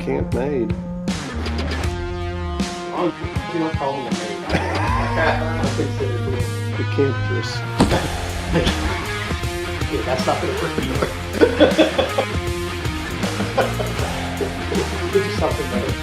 camp maid. You don't call me a maid. I consider it. The camptress. Yeah, that's not going to work either. Give you something better.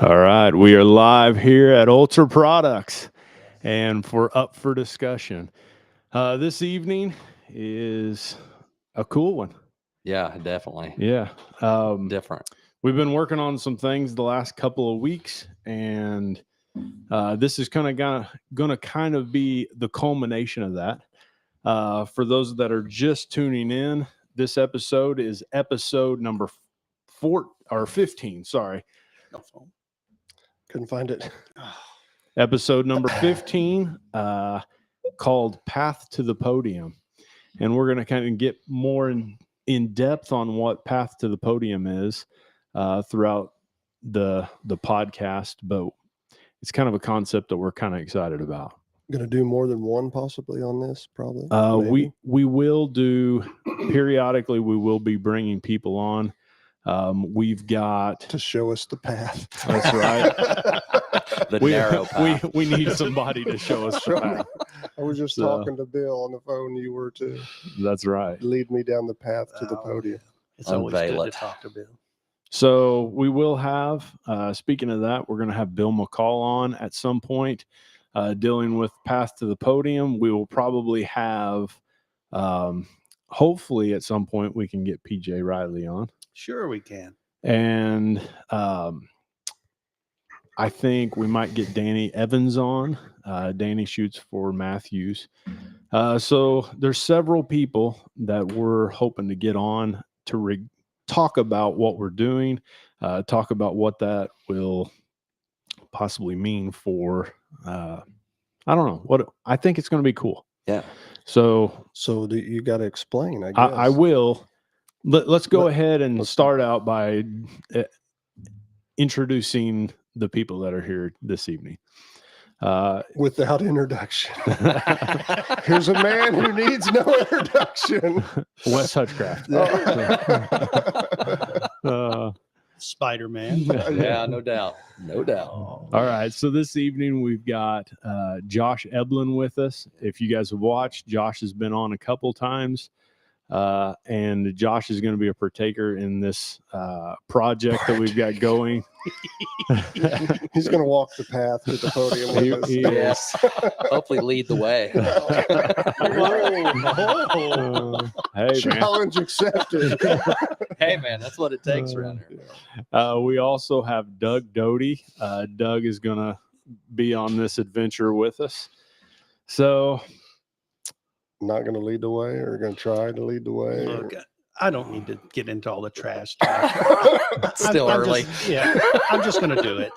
All right, we are live here at Ultra Products, and up for discussion. This evening is a cool one. Yeah, definitely. Yeah, Different. we've been working on some things the last couple of weeks, and this is kind of be the culmination of that. For those that are just tuning in, this episode is episode number 15. Sorry. Couldn't find it. Episode number 15, called Path to the Podium. And we're going to kind of get more in depth on what Path to the Podium is throughout the podcast, but it's kind of a concept that we're kind of excited about. Going to do more than one possibly on this, probably. We will do periodically. We will be bringing people on. We've got to show us the path. That's right. The narrow path. We need somebody to show us the path. I was just talking to Bill on the phone. You were too. That's right. Lead me down the path to the podium. It's always Unveil good it. to talk to Bill. So we will have, speaking of that, we're going to have Bill McCall on at some point, dealing with Path to the Podium. We will probably have, hopefully at some point we can get PJ Riley on. Sure, we can. And I think we might get Danny Evans on. Danny shoots for Matthews. So there's several people that we're hoping to get on to talk about what we're doing, talk about what that will possibly mean for, I don't know, what I think it's going to be cool. Yeah. So you got to explain, I guess. I will. Let's go ahead and start out by introducing the people that are here this evening. Without introduction. Here's a man who needs no introduction. Wes Hutchcraft. Spider-Man. Yeah, no doubt. No doubt. All right. So this evening we've got Josh Eblin with us. If you guys have watched, Josh has been on a couple times. And Josh is going to be a partaker in this project that we've got going. He's going to walk the path to the podium with us. He Yes. Hopefully lead the way. Hey, man. Challenge accepted. Hey, man, that's what it takes around here. We also have Doug Doty. Doug is going to be on this adventure with us. So Not going to lead the way, or going to try to lead the way? Look, I don't need to get into all the trash talk. It's still early. I'm just going to do it.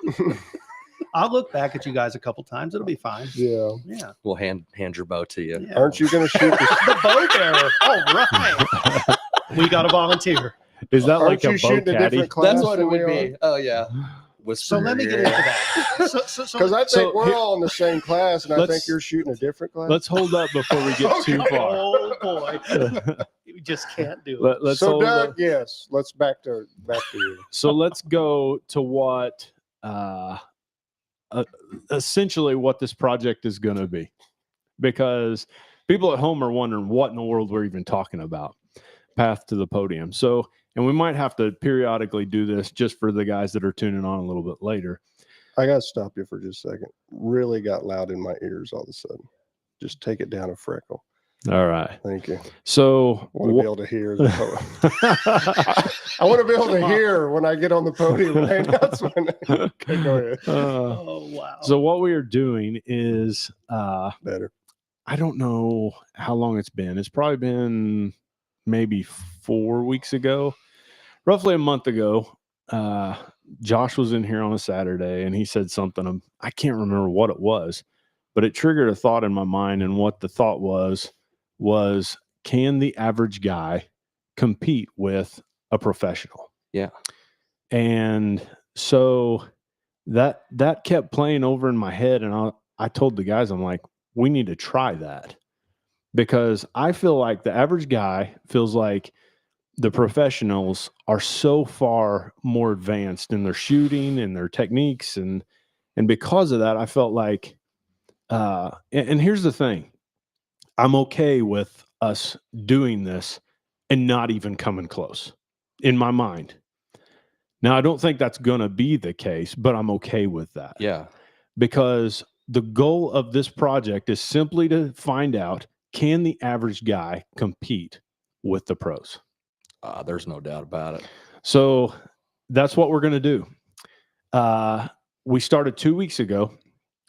I'll look back at you guys a couple times. It'll be fine. Yeah. Yeah. We'll hand your bow to you. Yeah. Aren't you going to shoot the The bow bearer. All right. We got a volunteer. is that Aren't like a you bow shooting a caddy? different class? That's what it than we would are? be. Oh, yeah. Whisper So let me in get your into ear. that. Because I think So we're here- all in the same class, and I Let's- think you're shooting a different class. Let's hold up before we get too far. Oh boy. You just can't do it. Let's so, hold Doug, up. yes, let's back to you. So let's go to what essentially what this project is going to be, because people at home are wondering what in the world we're even talking about. Path to the Podium. So, and we might have to periodically do this just for the guys that are tuning on a little bit later. I got to stop you for just a second. Really got loud in my ears all of a sudden. Just take it down a freckle. All right. Thank you. So I want to be able to hear. I want to be able to hear when I get on the podium. Right? That's when. Okay, go ahead. Oh wow. So what we are doing is, Better. I don't know how long it's been. It's probably been maybe 4 weeks ago, roughly a month ago. Josh was in here on a Saturday and he said something. I can't remember what it was, but it triggered a thought in my mind. And what the thought was, can the average guy compete with a professional? Yeah. And so that kept playing over in my head. And I told the guys, I'm like, we need to try that, because I feel like the average guy feels like the professionals are so far more advanced in their shooting and their techniques. And because of that, I felt like, and here's the thing, I'm okay with us doing this and not even coming close in my mind. Now, I don't think that's going to be the case, but I'm okay with that. Yeah. Because the goal of this project is simply to find out, can the average guy compete with the pros? There's no doubt about it. So that's what we're going to do. We started 2 weeks ago,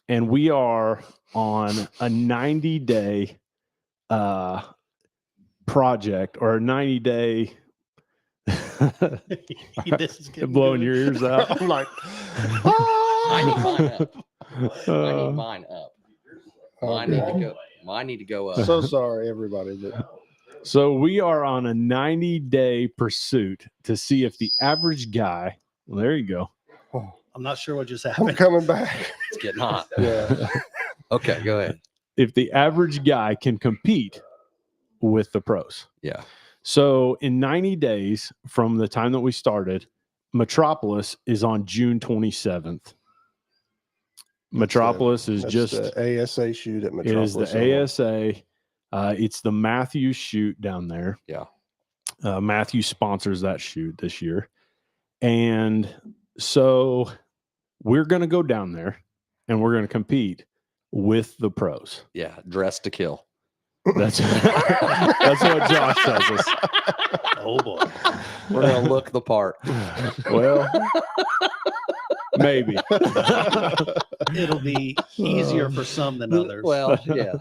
and we are on a 90-day project, or a 90-day. This is getting Blowing good. your ears out. I'm like, I need mine up. I need mine up. oh, Mine need to God. go. Mine need to go up. So sorry, everybody. But So we are on a 90-day pursuit to see if the average guy, well, there you go. I'm not sure what just I'm happened. coming back. It's getting hot. Yeah. Okay, go ahead. If the average guy can compete with the pros. Yeah. So in 90 days from the time that we started, Metropolis is on June 27th. Metropolis is That's just, the ASA shoot at it Metropolis. is the ASA. It's the Matthews shoot down there. Yeah. Matthews sponsors that shoot this year. And so we're going to go down there and we're going to compete with the pros. Yeah. Dress to kill. That's that's what Josh tells us. Oh boy. We're gonna look the part. Well, maybe. It'll be easier for some than others. Well, yeah.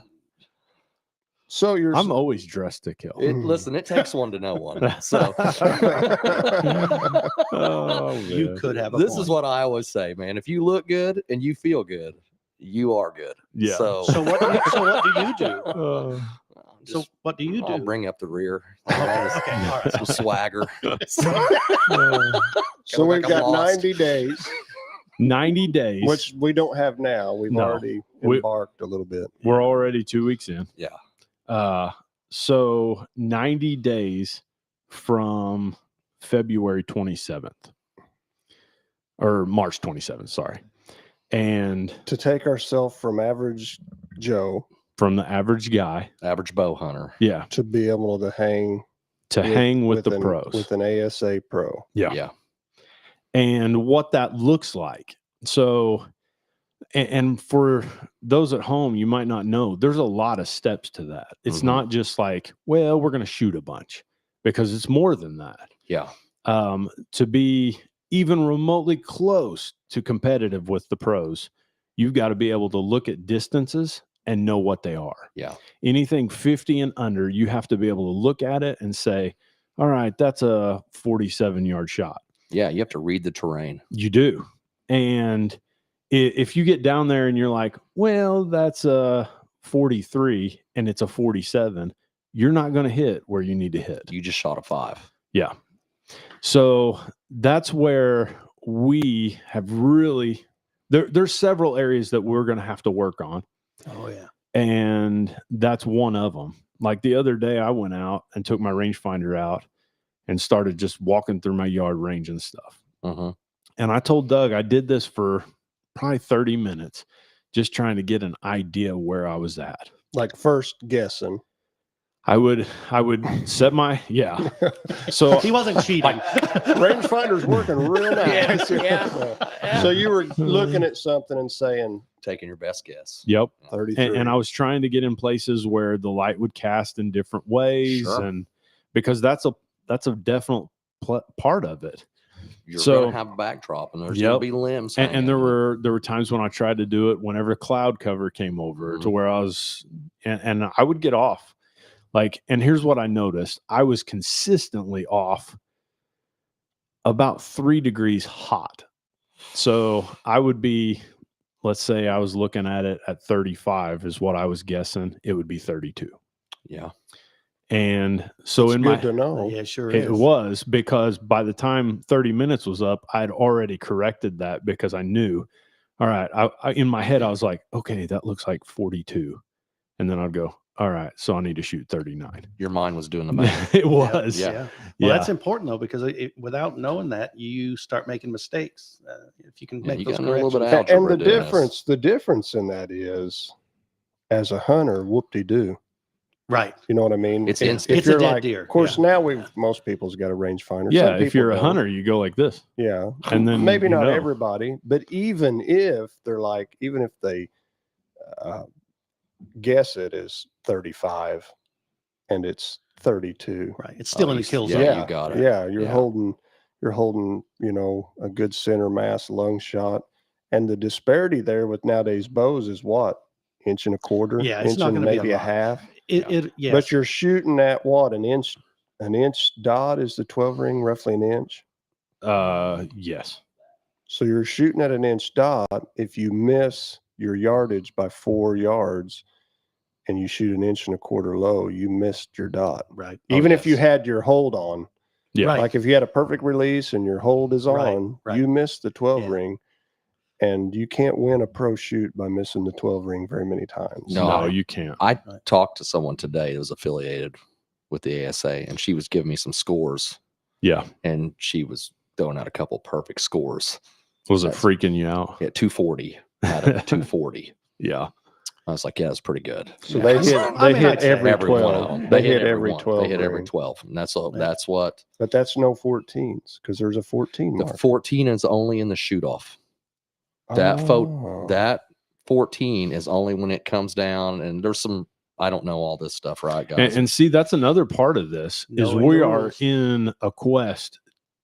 So you're. I'm always dressed to kill. Listen, it takes one to know one. So Oh, you man. could have a this point. is what I always say, man. If you look good and you feel good, you are good. Yeah. So, So what do you do? Uh, So what do you I'll do? bring up the rear. Okay, all right. Some swagger. So Feel we've like I'm got lost. 90 days, 90 days. which we don't have now. We've No. already We- embarked a little bit. we're already 2 weeks in. Yeah. So 90 days from February 27th. or March 27th, sorry. And To take ourselves from average Joe from the average guy, Average bow hunter. yeah, to be able to hang hang with the an, pros. with an ASA pro. Yeah. Yeah. And what that looks like. So, and for those at home, you might not know, there's a lot of steps to that. It's Mhm. not just like, well, we're going to shoot a bunch, because it's more than that. Yeah. To be even remotely close to competitive with the pros, you've got to be able to look at distances and know what they are. Yeah. Anything 50 and under, you have to be able to look at it and say, all right, that's a 47-yard shot. Yeah. You have to read the terrain. You do. And if you get down there and you're like, well, that's a 43 and it's a 47, you're not going to hit where you need to hit. You just shot a 5. Yeah. So that's where we have really, there's several areas that we're going to have to work on. Oh, yeah. And that's one of them. Like the other day, I went out and took my rangefinder out and started just walking through my yard range and stuff. Uh-huh. And I told Doug I did this for probably 30 minutes, just trying to get an idea where I was at. Like first guessing. I would set my, yeah. So He wasn't cheating. Rangefinder's working real nice. Yeah. So you were looking at something and saying Taking your best guess. yep. 33. And I was trying to get in places where the light would cast in different ways. Sure. And because that's a definite part of it. You're So- going to have a backdrop, and there's Yep. going to be limbs. And hanging. there were times when I tried to do it whenever cloud cover came over to where I was, and I would get off. Like, and here's what I noticed. I was consistently off about 3 degrees hot. So I would be, let's say I was looking at it at 35 is what I was guessing. It would be 32. Yeah. And so it's in good my, to know. Yeah, sure it is. was, because by the time 30 minutes was up, I'd already corrected that, because I knew, all right, I in my head, I was like, okay, that looks like 42. And then I'd go, all right, so I need to shoot 39. Your mind was doing the math. It was. Yeah. Well, Yeah. that's important though, because without knowing that, you start making mistakes. If you can Yeah, make you those gotta know a little bit of corrections. algebra. And Algebra the doing difference in that is, as a hunter, whoop-de-doo. Right. You know what I mean? It's If instant. It's a you're dead like, deer, Of course, yeah. now most people's got a rangefinder. Yeah, Some if people you're a don't. hunter, you go like this. Yeah. And then maybe you not know. everybody, but even if they guess it as 35 and it's 32. Right. It's still in the kill zone. Yeah, you got it. Yeah, you're Yeah. holding, a good center mass lung shot. And the disparity there with nowadays bows is what? Inch and a quarter? Yeah, it's inch not and gonna be a maybe a lot. half. Yes. But you're shooting at what? An inch dot is the 12 ring, roughly an inch. Yes. So you're shooting at an inch dot. If you miss your yardage by 4 yards and you shoot an inch and a quarter low, you missed your dot. right. Even if you yes. had your hold on. Yeah. Right. Like if you had a perfect release and your hold is Right, on, right. you missed the 12 Yeah. ring. And you can't win a pro shoot by missing the 12 ring very many times. No. No, you can't. I Right. talked to someone today that was affiliated with the ASA, and she was giving me some scores, Yeah. and she was throwing out a couple perfect scores. Was it That's- freaking you out? Yeah, 240 out of 240. Yeah. I was like, yeah, that's pretty good. So Yeah. they That's- hit, I they mean, hit I'd say every Every one 12. of them. They hit every one. 12. They hit every ring. 12. And that's Yeah. that's what But that's no 14s because there's a 14 the mark. 14 is only in the shoot off. That Oh. That 14 is only when it comes down, and there's some, I don't know all this stuff, right, guys? And see, that's another part of this is Knowing we the are rules. in a quest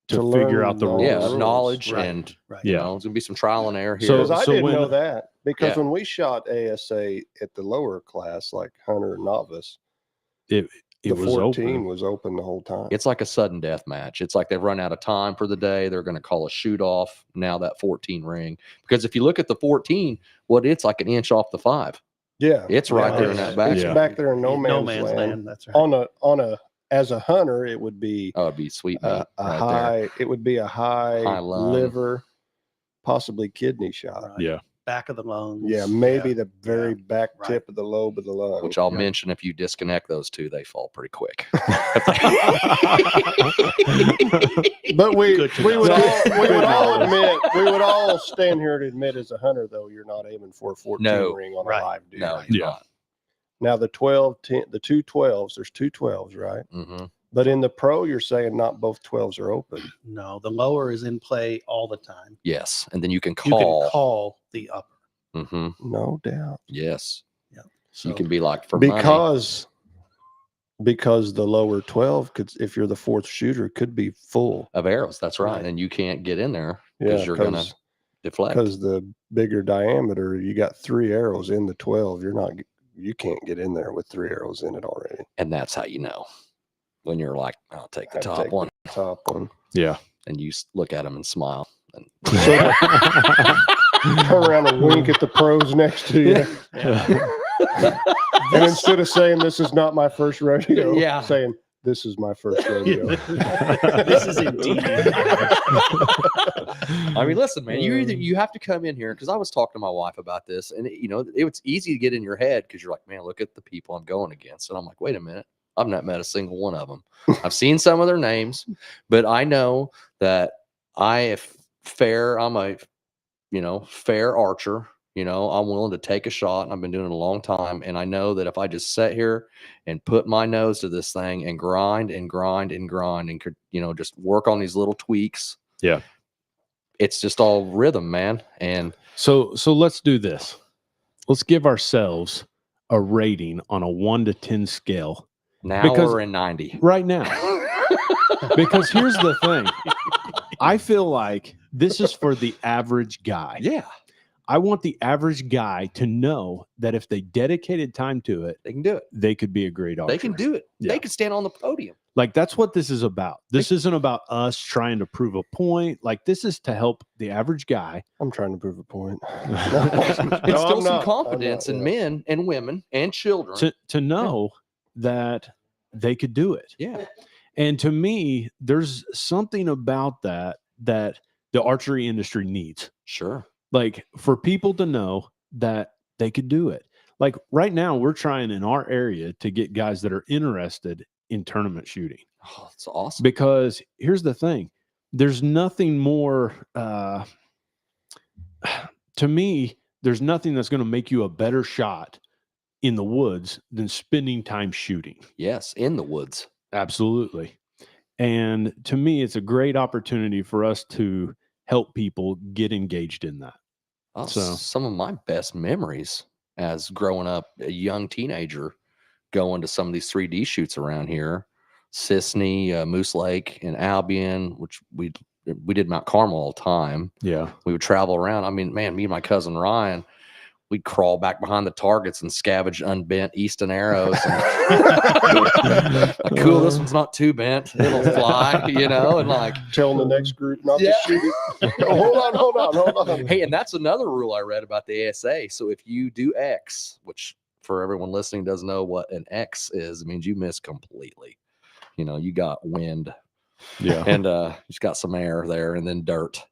to To figure learn out the the rules. yeah, rules. knowledge Right. and Right. Yeah. you know, there's gonna be some trial and error here. So- Because I didn't when- know that. Because Yeah. when we shot ASA at the lower class, like hunter and novice, It the was 14 open. was open the whole time. It's like a sudden death match. It's like they've run out of time for the day. They're going to call a shoot off now, that 14 ring. Because if you look at the 14, it's like an inch off the 5. Yeah. It's right Yeah, there in it's- that back. It's Yeah. back there in no Yeah, man's, land. That's right. On a as a hunter, it would be Oh, it'd be sweet meat a right high. It would be a high, High lung. liver, possibly kidney shot. Right. Yeah. back of the lungs. Yeah, maybe Yeah. the very back Right. tip of the lobe of the lung. Which I'll mention, if you disconnect those two, they fall pretty quick. But we Good to we know. would all we Good would all knowledge. admit we would all stand here to admit as a hunter though you're not aiming for a 14 No. ring on Right. a live deer. No, Yeah. you're not. Now the 12, 10, the two 12s, there's two 12s, right? Mm-hmm. But in the pro, you're saying not both 12s are open. No, the lower is in play all the time. Yes, and then you can You call. can call the upper. Mm-hmm. No doubt. Yes, So you can be like for money. Because the lower 12 could, if you're the fourth shooter, could be full. Of arrows. That's right, Right. and you can't get in there Yeah, because you're gonna deflect. because the bigger diameter, you got 3 arrows in the 12. You can't get in there with 3 arrows in it already. And that's how you know when you're like, I'll take the I'd top take the one, Top one. Yeah. and you look at them and smile. And Turn around and wink at the pros next to you. And instead of saying this is not my first rodeo, Yeah. saying this is my first rodeo. this is indeed. I mean, listen, man, you have to come in here because I was talking to my wife about this, and it's easy to get in your head because you're like, man, look at the people I'm going against, and I'm like, wait a minute, I've not met a single one of them. I've seen some of their names, but I know that I'm a fair archer. I'm willing to take a shot. I've been doing it a long time. And I know that if I just sit here and put my nose to this thing and grind and grind and grind and could, just work on these little tweaks. Yeah. It's just all rhythm, man. And So let's do this. Let's give ourselves a rating on a 1 to 10 scale now Because- we're in 90. right now. Because here's the thing. I feel like this is for the average guy. Yeah, I want the average guy to know that if they dedicated time to it, they can do it. they could be a great archer. They can do it. Yeah. They can stand on the podium. Like, that's what this is about. This isn't about us trying to prove a point. Like, this is to help the average guy. I'm trying to prove a point. It's No, still I'm some not. confidence I'm in not, yeah. men and women and children. to know that they could do it. Yeah. And to me, there's something about that the archery industry needs. Sure. Like, for people to know that they could do it. Like, right now, we're trying in our area to get guys that are interested in tournament shooting. Oh, it's awesome. Because here's the thing, there's nothing more to me, there's nothing that's going to make you a better shot in the woods than spending time shooting. Yes, in the woods. Absolutely. And to me, it's a great opportunity for us to help people get engaged in that. Oh, So- some of my best memories as growing up, a young teenager, going to some of these 3D shoots around here, Sisney, Moose Lake, and Albion, which we did Mount Carmel all the time. Yeah. We would travel around. I mean, man, me and my cousin Ryan, we'd crawl back behind the targets and scavenge unbent Easton arrows. Like, cool, this one's not too bent. It'll fly, and like, Telling the next group not Yeah. to shoot it. Hold on. hey, and that's another rule I read about the ASA. So if you do X, which for everyone listening doesn't know what an X is, it means you miss completely. You got wind Yeah. and you've got some air there and then dirt.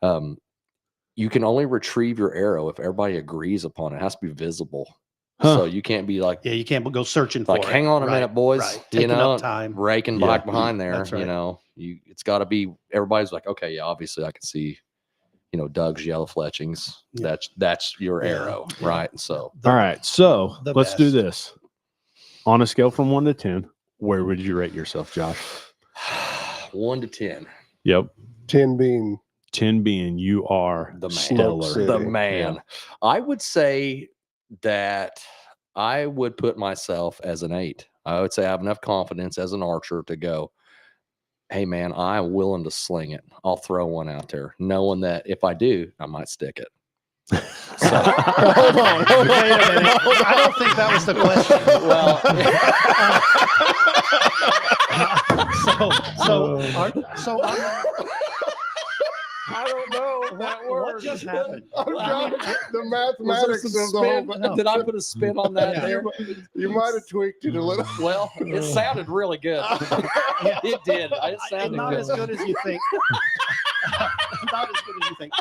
You can only retrieve your arrow if everybody agrees upon it. It has to be visible. Huh. So you can't be like, Yeah, you can't go searching for like, it. hang on a Right, minute, boys. right. Taking up time. Raking Yeah. back behind there. That's right. It's got to be. Everybody's like, okay, yeah, obviously I can see, Doug's yellow fletchings. Yeah. That's your Yeah. arrow, right? And so All right. So the let's do best. this. On a scale from 1 to 10, where would you rate yourself, Josh? 1 to 10, Yep. 10 being 10 being you are The man. stellar. Smoke the City. man. I would say that I would put myself as an 8. I would say I have enough confidence as an archer to go, hey man, I'm willing to sling it. I'll throw one out there, knowing that if I do, I might stick it. Hold on. Wait a minute. I don't think that was the question. Well, I don't know if that What works. just happened? I'm trying the Was there mathematics some of the whole. spin? Did I put a spin on that Yeah. there? You might have tweaked it a little. Well, it sounded really good. Yeah. It did. It And sounded not good. as good as you think. Not as good as you think.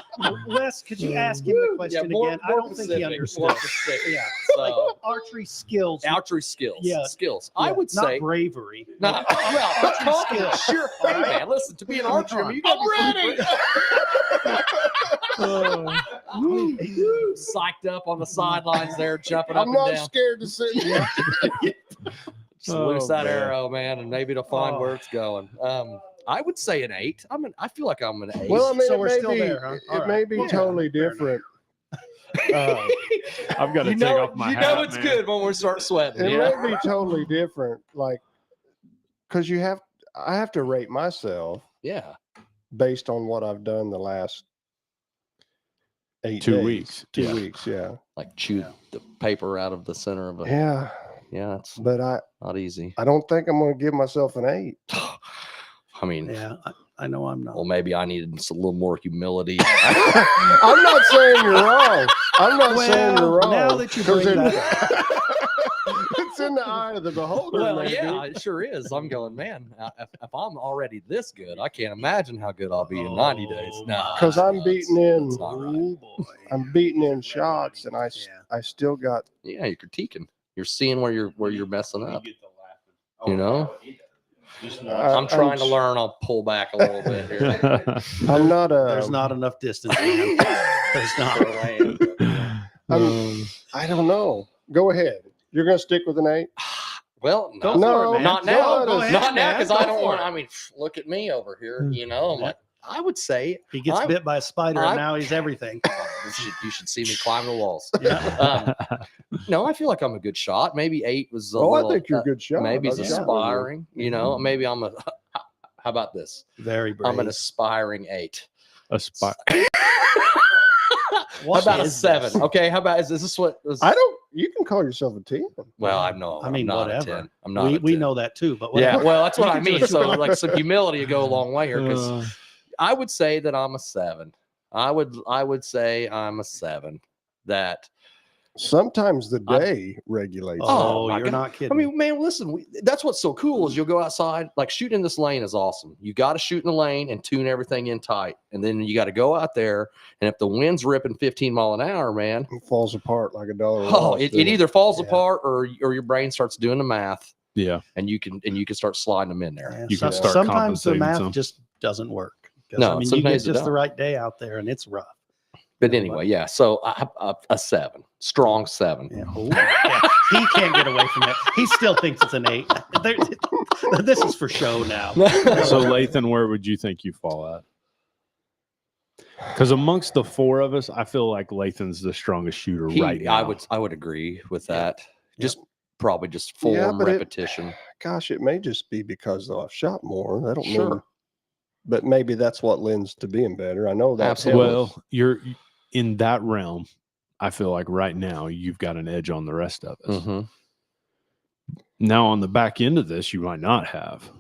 Wes, could you ask him the question more- again? I more don't think he specific, more understood. specific. Yeah. So, Like archery skills. archery skills. Yeah. Skills. Yeah, I would not say. bravery. Well, archery talking, skills. sure. All Hey, right. man, listen, to be an Come archer, I on. mean, you gotta be psyched up on the sidelines there, jumping up I'm and not down. scared to sit. Just loose that man. arrow, man, and maybe to find Oh. where it's going. I would say an 8. I feel like I'm an 8. Well, I mean, So it we're may still be, there, huh? it All may right. be Well, totally fair enough. different. I've got to take off my you hat. know it's man. good when we start sweating. It Yeah. may be totally different, like, because I have to rate myself Yeah. based on what I've done the last 8 2 days. weeks. 2 Yeah. weeks, yeah, Like chew Yeah. the paper out of the center of a. yeah. Yeah, it's But I not easy. don't think I'm going to give myself an 8. I mean, Yeah, I know I'm not. well, maybe I needed just a little more humility. I'm not saying you're wrong. I'm not saying you're Well, wrong. now that you 'cause bring it- that it's in the eye of the beholder. Well, maybe. yeah, it sure is. I'm going, man. If I'm already this good, I can't imagine how good I'll be in 90 days. Oh, No, 'Cause I'm that's- beating in- that's not right. Oh boy. I'm beating in shots, and I Yeah. still got. Yeah, you're critiquing. You're seeing where you're messing up. You know, I'm trying to learn. I'll pull back a little bit here. I'm not a. There's not enough distance. Man. There's not. I don't know. Go ahead. You're going to stick with an 8? Well, Go no, No, for it, man. not now. Go ahead, Not now, man. because Go I don't for want. it. I mean, look at me over here. You know, I'm like, I would say He gets I'm- bit by a spider, I'm- and now he's everything. you should see me climb the walls. Yeah. No, I feel like I'm a good shot. Maybe 8 was a Oh, little. I think you're a good shot. Maybe it's I've shot with you. aspiring. You know, maybe I'm a. How about this? Very brave. I'm an aspiring 8. Aspire. What How about a is 7? this? Okay, how about is this what? Was, I don't. You can call yourself a 10. well, I know. I mean, I'm not whatever. A 10. I'm not. We a 10. know that too, but Yeah, whatever. well, that's what You I can mean. just- So, like, some humility would go a long way here because Uh, I would say that I'm a 7. I would say I'm a 7. That Sometimes the day regulates. Oh, my you're God. not kidding. I mean, man, listen, that's what's so cool is you'll go outside, like shooting in this lane is awesome. You got to shoot in the lane and tune everything in tight. And then you got to go out there. And if the wind's ripping 15 mile an hour, man, It falls apart like a dollar. oh, lost, it doesn't either falls Yeah. apart or your brain starts doing the math yeah. and you can start sliding them in there. Yeah, You can so- start sometimes the compensating math some. just doesn't work. 'Cause, No, I mean, you get sometimes it just the don't. right day out there, and it's rough. But Yeah, anyway, yeah. So a 7, strong 7. Yeah. Oh, yeah. He can't get away from it. He still thinks it's an 8. This is for show now. So Lathan, where would you think you fall at? Because amongst the 4 of us, I feel like Lathan's the strongest shooter right now. I would agree with that. Yeah. Just probably just form Yeah, but it- repetition. Gosh, it may just be because I've shot more. That don't Sure. mean. But maybe that's what lends to being better. I know that. Absolutely. Well, you're in that realm. I feel like right now you've got an edge on the rest of us. Mhm. Now on the back end of this, you might not have,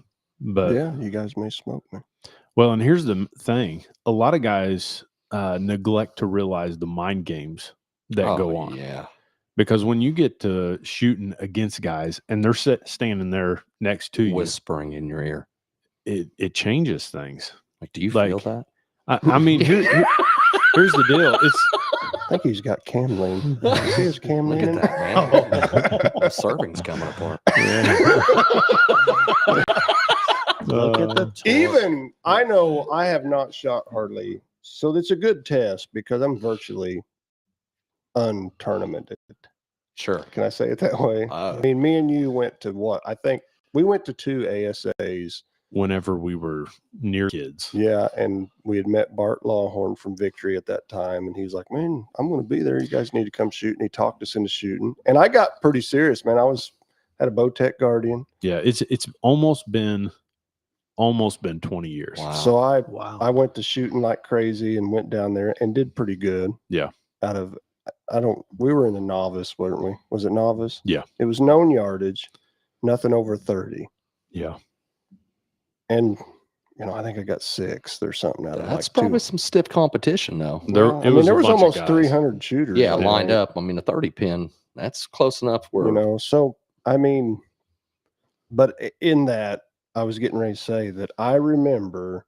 but Yeah, you guys may smoke me. well, and here's the thing: a lot of guys neglect to realize the mind games that go on. Yeah. Because when you get to shooting against guys and they're standing there next to you, Whispering in your ear. it changes things. Like, do you Like, feel that? I mean, here's the deal. It's I think he's got cam lean. You see his cam Look lean? at that, man. The serving's coming apart. Look at the toy. Even I know I have not shot hardly, so it's a good test because I'm virtually untournamented. Sure. Can I say it that way? I mean, me and you went to what? I think we went to 2 ASAs. whenever we were near kids. Yeah, and we had met Bart Lawhorn from Victory at that time, and he's like, "Man, I'm going to be there. You guys need to come shoot." And he talked us into shooting, and I got pretty serious, man. Had a Bowtech Guardian, Yeah, it's almost been 20 years. Wow. so I Wow. went to shooting like crazy and went down there and did pretty good. Yeah. Out of we were in the novice, weren't we? Was it novice? Yeah. It was known yardage, nothing over 30. Yeah. And I think I got 6th or something out of That's like probably 2. some stiff competition, though. Well, It was there a was bunch of almost guys. 300 shooters. Yeah, in lined there, up. I mean, a 30 pin, that's close enough where, So, I mean, but in that, I was getting ready to say that I remember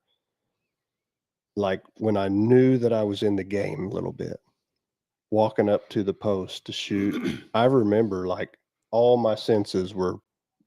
like when I knew that I was in the game a little bit, walking up to the post to shoot, I remember like all my senses were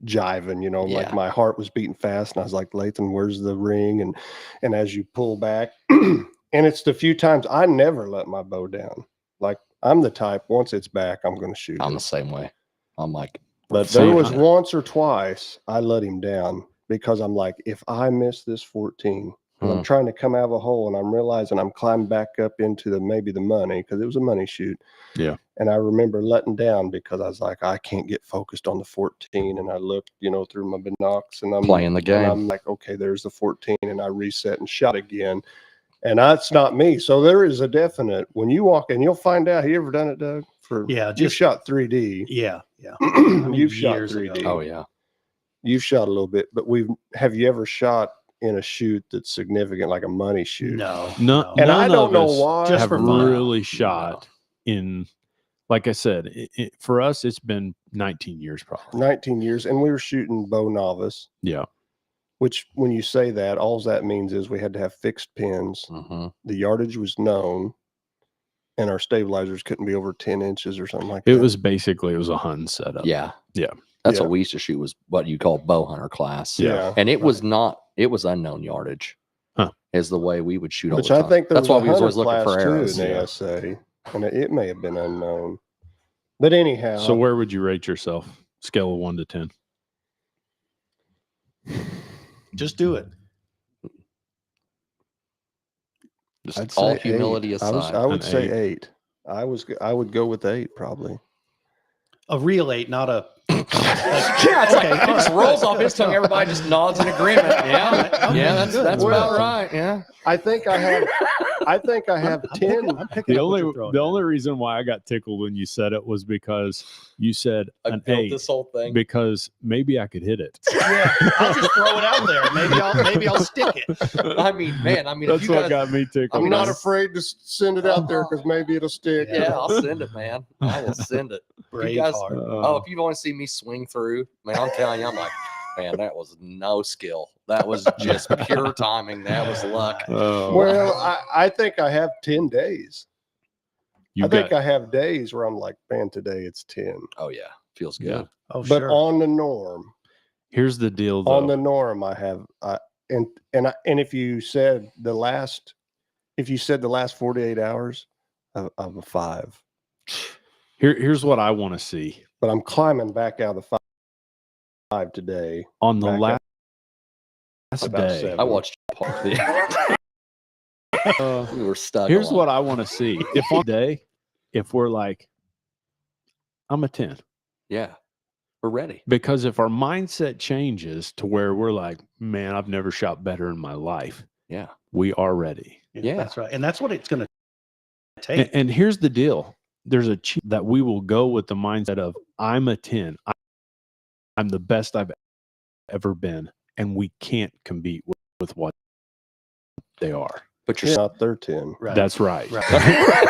jiving, like Yeah. my heart was beating fast, and I was like, Lathan, where's the ring? And as you pull back, and it's the few times I never let my bow down. Like I'm the type, once it's back, I'm going to shoot I'm it. the same way. I'm like, But See, there was I- once or twice I let him down because I'm like, if I miss this 14, and I'm trying to come out of a hole, and I'm realizing I'm climbing back up into maybe the money, because it was a money shoot. Yeah. And I remember letting down because I was like, I can't get focused on the 14. And I looked, through my binocs, and I'm Playing the game. And I'm like, okay, there's the 14, and I reset and shot again. And that's not me. So there is a definite, when you walk in, you'll find out. You ever done it, Doug? Yeah, You've just shot 3D. yeah. You've shot years 3D. ago. oh yeah. You've shot a little bit, but have you ever shot in a shoot that's significant, like a money shoot? No, No, And I none don't of know us why. Just have for fun. really shot in, like I said, for us, it's been 19 years probably. 19 years, and we were shooting bow novice, Yeah. which when you say that, all that means is we had to have fixed pins. Mm-hmm. The yardage was known, and our stabilizers couldn't be over 10 inches or something like that. It was a Hun setup. Yeah. Yeah. That's Yeah. what we used to shoot, was what you call bow hunter class. Yeah. And it was unknown yardage. Huh. Is the way we would shoot all Which the I time. think there That's was why a we was hunter always looking for class too arrows. in Yeah. ASA, and it may have been unknown. But anyhow, So where would you rate yourself? Scale of 1 to 10. just do it. Just I'd all say humility 8. aside. I would An say 8. 8. I would go with 8 probably. A real 8, not a. Yeah, it's Okay, like, it just all rolls right, off good. his tongue. Everybody just nods in agreement. Yeah, Okay, yeah, that's good. about Well, right. Yeah, I think I have 10. I'm picking The up what only you're throwing the down. only reason why I got tickled when you said it was because you said I an built 8 this whole thing. because maybe I could hit it. Yeah, I'll just throw it out there. Maybe I'll stick it. I mean, man, if That's you what guys, got me tickled. I'm mean, not that's- afraid to send it out there because maybe it'll stick. yeah, I'll send it, man. I will send it. Brave guys- heart. Oh, if you want to see me swing through, man, I'm telling you, I'm like, man, that was no skill. That was just pure timing. That was luck. Well, I think I have 10 days. you I think got I have days where I'm like, man, today it's 10. Oh yeah, feels good. Yeah. Oh, But sure. on the norm, here's the deal though. on the norm, I have, and if you said the last 48 hours of a 5, Here's what I want to see but I'm climbing back out of the 5 today. on the Back up last about day. 7. I watched part of it. We were stuck. Here's on. what I want to see. If on the day, if we're like, I'm a 10. Yeah, we're ready. Because if our mindset changes to where we're like, man, I've never shot better in my life, Yeah, we are ready. Yeah. That's right. And that's what it's going to And, take. and here's the deal. There's a chance that we will go with the mindset of I'm a 10. I'm the best I've ever been. And we can't compete with what they are. but It's you're not their 10. Right. That's right. Right.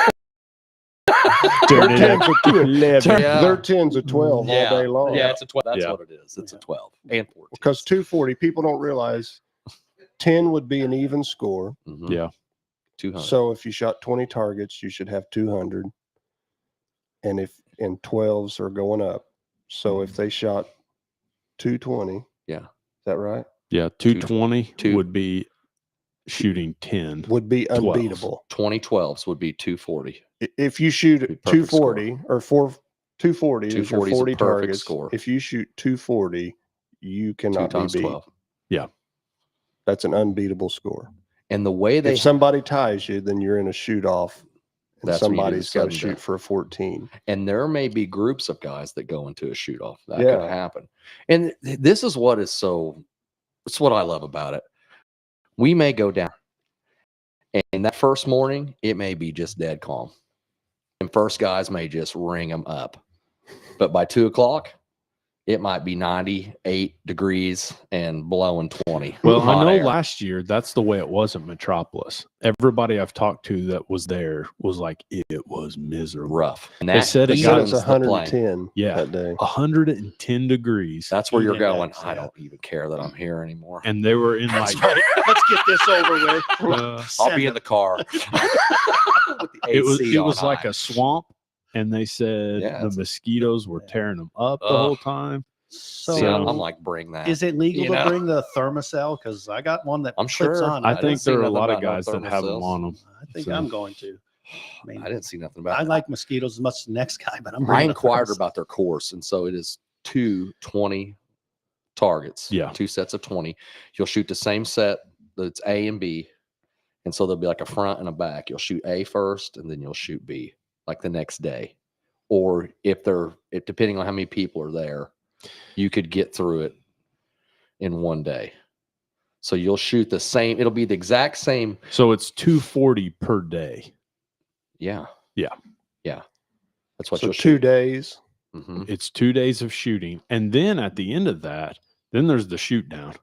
Their Turn it up 10's to 11. Yeah. Their 10's a 12 yeah, all day long. Yeah, it's a 12. That's Yeah. what it is. It's a 12 and 14. Because 240, people don't realize 10 would be an even score. Mhm. Yeah. 200. So if you shot 20 targets, you should have 200. And 12s are going up. So if they shot 220, Yeah. is that right? Yeah. 220 Two- would be shooting 10. Would be 12s. unbeatable. 2012s would be 240. If you shoot Be perfect 240 or 240 is your 240 is a 40 perfect targets. score. If you shoot 240, you 2 cannot be times beat. 12. That's an unbeatable score. And the way they If somebody ties you, then you're in a shoot off. And That's when you do the somebody's got to sudden shoot death. for a 14. and there may be groups of guys that go into a shoot off. That Yeah. could happen. And this is what is so, it's what I love about it. We may go down, and that first morning, it may be just dead calm. And first guys may just ring them up. But by 2 o'clock, it might be 98 degrees and blowing 20. Well, I hot know air. last year that's the way it was at Metropolis. Everybody I've talked to that was there was like, it was miserable. rough. And They that said it He said got it's evens the plane. 110 Yeah. that day. 110 degrees. That's where Heat you're going. index, I yeah. don't even care that I'm here anymore. And they were in like, Let's get this over with. I'll be in the car. With the it was AC on like high. a swamp. And they said Yeah, the it's- mosquitoes were tearing them up the Ugh. whole time. So, See, I'm like, bring that. is it legal you to know? bring the thermocell? Because I got one that I'm clips sure. on. I didn't think see there are a nothing lot of about no guys that have them thermocells. on them. I think So- I'm going to. I mean, I didn't see nothing about I that. like mosquitoes as much as the next guy, but I'm I bringing a inquired thermostat. about their course, and so it is 20 targets. Yeah. 2 sets of 20. You'll shoot the same set that's A and B, and so there'll be like a front and a back. You'll shoot A first, and then you'll shoot B like the next day, or if depending on how many people are there, you could get through it in one day. So you'll shoot the same. It'll be the exact same. So it's 240 per day. Yeah. Yeah. Yeah. That's what So you'll 2 shoot. days. Mhm. It's 2 days of shooting. And then at the end of that, then there's the shoot down.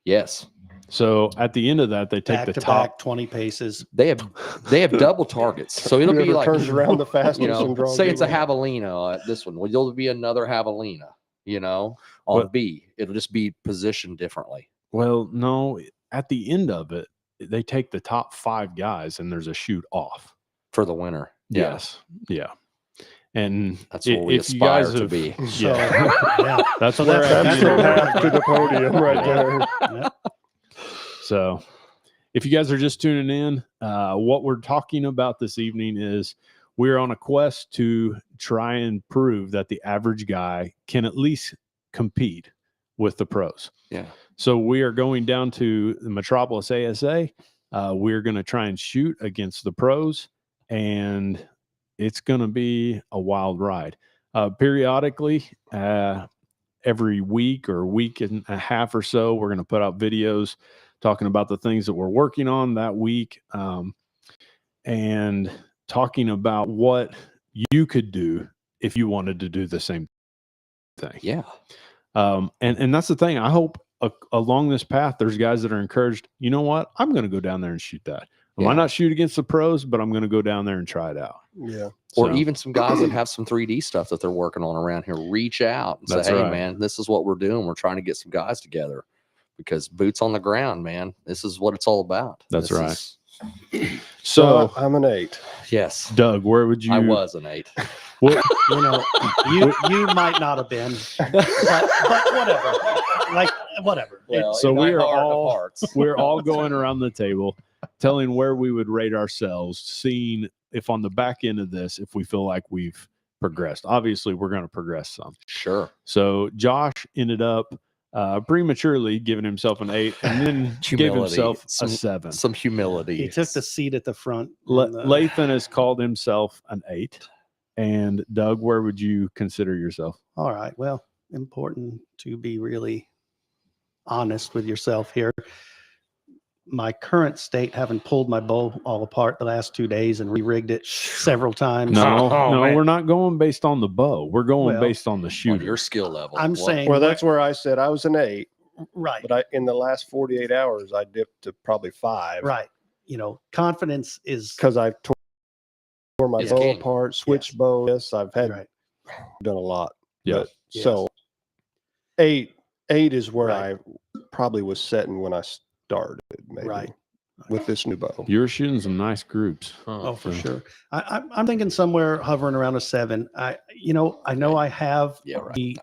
Yes. So at the end of that, they take Back the to top. back 20 paces. They have double targets. So it'll be Whoever like, turns around the fastest you know, and draws say the it's a line. javelina at this one. Well, there'll be another javelina, you know, on Well- B. It'll just be positioned differently. Well, no, at the end of it, they take the top 5 guys and there's a shoot off. For the winner. Yeah. Yes. Yeah. And That's where we if you aspire guys to have- be. So, Yeah. yeah. That's So where that's- That's that's the what path to the podium right there. Yeah. So, if you guys are just tuning in, what we're talking about this evening is we're on a quest to try and prove that the average guy can at least compete with the pros. Yeah. So, we are going down to the Metropolis ASA. We're going to try and shoot against the pros, and it's going to be a wild ride. Periodically, every week or week and a half or so, we're going to put out videos talking about the things that we're working on that week, and talking about what you could do if you wanted to do the same thing. Yeah. And that's the thing. I hope along this path, there's guys that are encouraged. You know what? I'm going to go down there and shoot that. I might Yeah. not shoot against the pros, but I'm going to go down there and try it out. Yeah. Or So- even some guys that have some 3D stuff that they're working on around here, reach out and That's say, hey, right. man, this is what we're doing. We're trying to get some guys together because boots on the ground, man. This is what it's all about. That's This right. is- So, I'm an 8. yes. Doug, where would you? I was an 8. What, You know, you might not have been, but whatever. Like whatever. Well, So in my we are heart of all- hearts. we're all going around the table, telling where we would rate ourselves, seeing if on the back end of this, if we feel like we've progressed. Obviously, we're going to progress some. Sure. So Josh ended up prematurely giving himself an 8, and then gave Humility. himself Some- a 7. Some humility. He took the seat at the front. Lathan has called himself an 8. And Doug, where would you consider yourself? All right. Well, important to be really honest with yourself here. My current state, having pulled my bow all apart the last 2 days and re-rigged it several times. No, Oh, no, man. we're not going based on the bow. We're going Well, based on the on shooter. your skill level. I'm What- saying, Well, that's where I said I was an 8, right, but in the last 48 hours, I dipped to probably 5. right. You know, confidence is Because I tore my It's bow game. apart, switched bows. Yes, I've had right. done a lot. Yeah. But, Yes. So 8 is where Right. I probably was setting when I started, maybe, Right. with this new bow. You were shooting some nice groups. Huh. Oh, for So- sure. I'm thinking somewhere hovering around a 7. I know I have Yeah, right. the.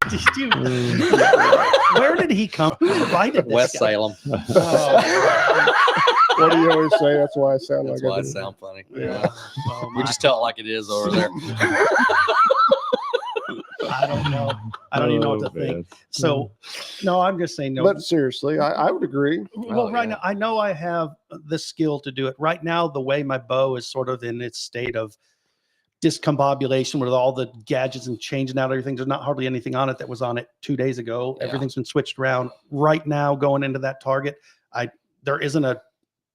Did you- where did he come? Who invited this West guy? Salem. Oh, What do you always say? That's why I sound That's like why I it do. sound funny. yeah. Yeah. Oh, We my. just tell it like it is over there. I don't know. I don't even know what to Oh, man. think. So, no, I'm just saying no. But seriously, I would agree. Well, Oh, right yeah. now, I know I have the skill to do it. Right now, the way my bow is sort of in its state of discombobulation with all the gadgets and changing out everything. There's not hardly anything on it that was on it 2 days ago. Yeah. Everything's been switched around. Right now, going into that target, there isn't a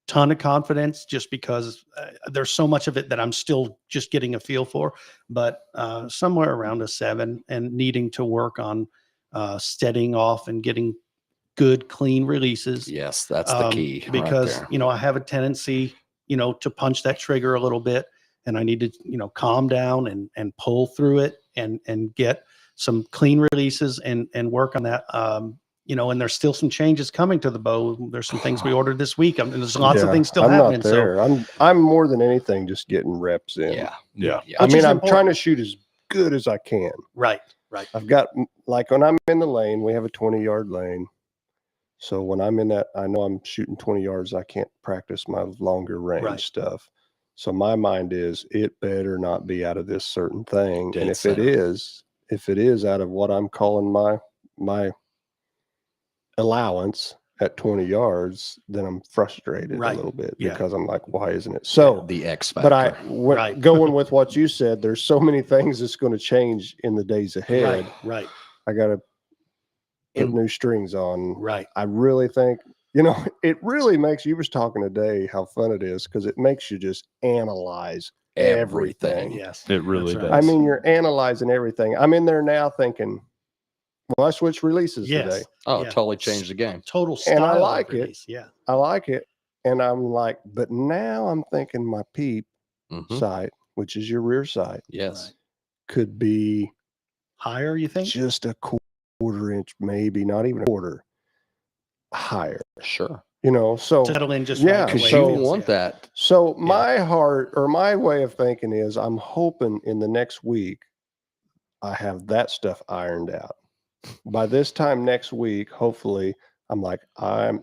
ton of confidence just because there's so much of it that I'm still just getting a feel for, but somewhere around a 7 and needing to work on steadying off and getting good, clean releases. Yes, that's the key. Because, right there. I have a tendency, to punch that trigger a little bit, and I need to, calm down and pull through it and get some clean releases and work on that. And there's still some changes coming to the bow. There's some things we ordered this week. And there's lots of things still I'm happening. not there. I'm more than anything just getting reps in. Yeah. Yeah. Yeah. I Which mean, is I'm trying to important. shoot as good as I can. Right. I've got, like, when I'm in the lane, we have a 20-yard lane. So when I'm in that, I know I'm shooting 20 yards. I can't practice my longer range stuff. So my mind is, it better not be out of this certain thing. Dead and if center. it is out of what I'm calling my allowance at 20 yards, then I'm frustrated a little bit because I'm like, why isn't it? So The X factor. but going with what you said, there's so many things that's going to change in the days ahead. Right. I got to put And- new strings on. Right. I really think, it really makes, you was talking today how fun it is because it makes you just analyze everything. Yes. It really That's does. right. I mean, you're analyzing everything. I'm in there now thinking, well, I switched releases today. Oh, Yeah. it totally changed the game. Total style. And I of like it. release. Yeah. I like it. And I'm like, but now I'm thinking my peep Mhm. sight, which is your rear sight, Yes. could be Higher, you think? just a quarter inch, maybe not even a quarter higher, Sure. so Settle in just Yeah, right. the Because way so- it you feels, want yeah. that. So my heart or my way of thinking is I'm hoping in the next week I have that stuff ironed out. By this time next week, hopefully I'm like,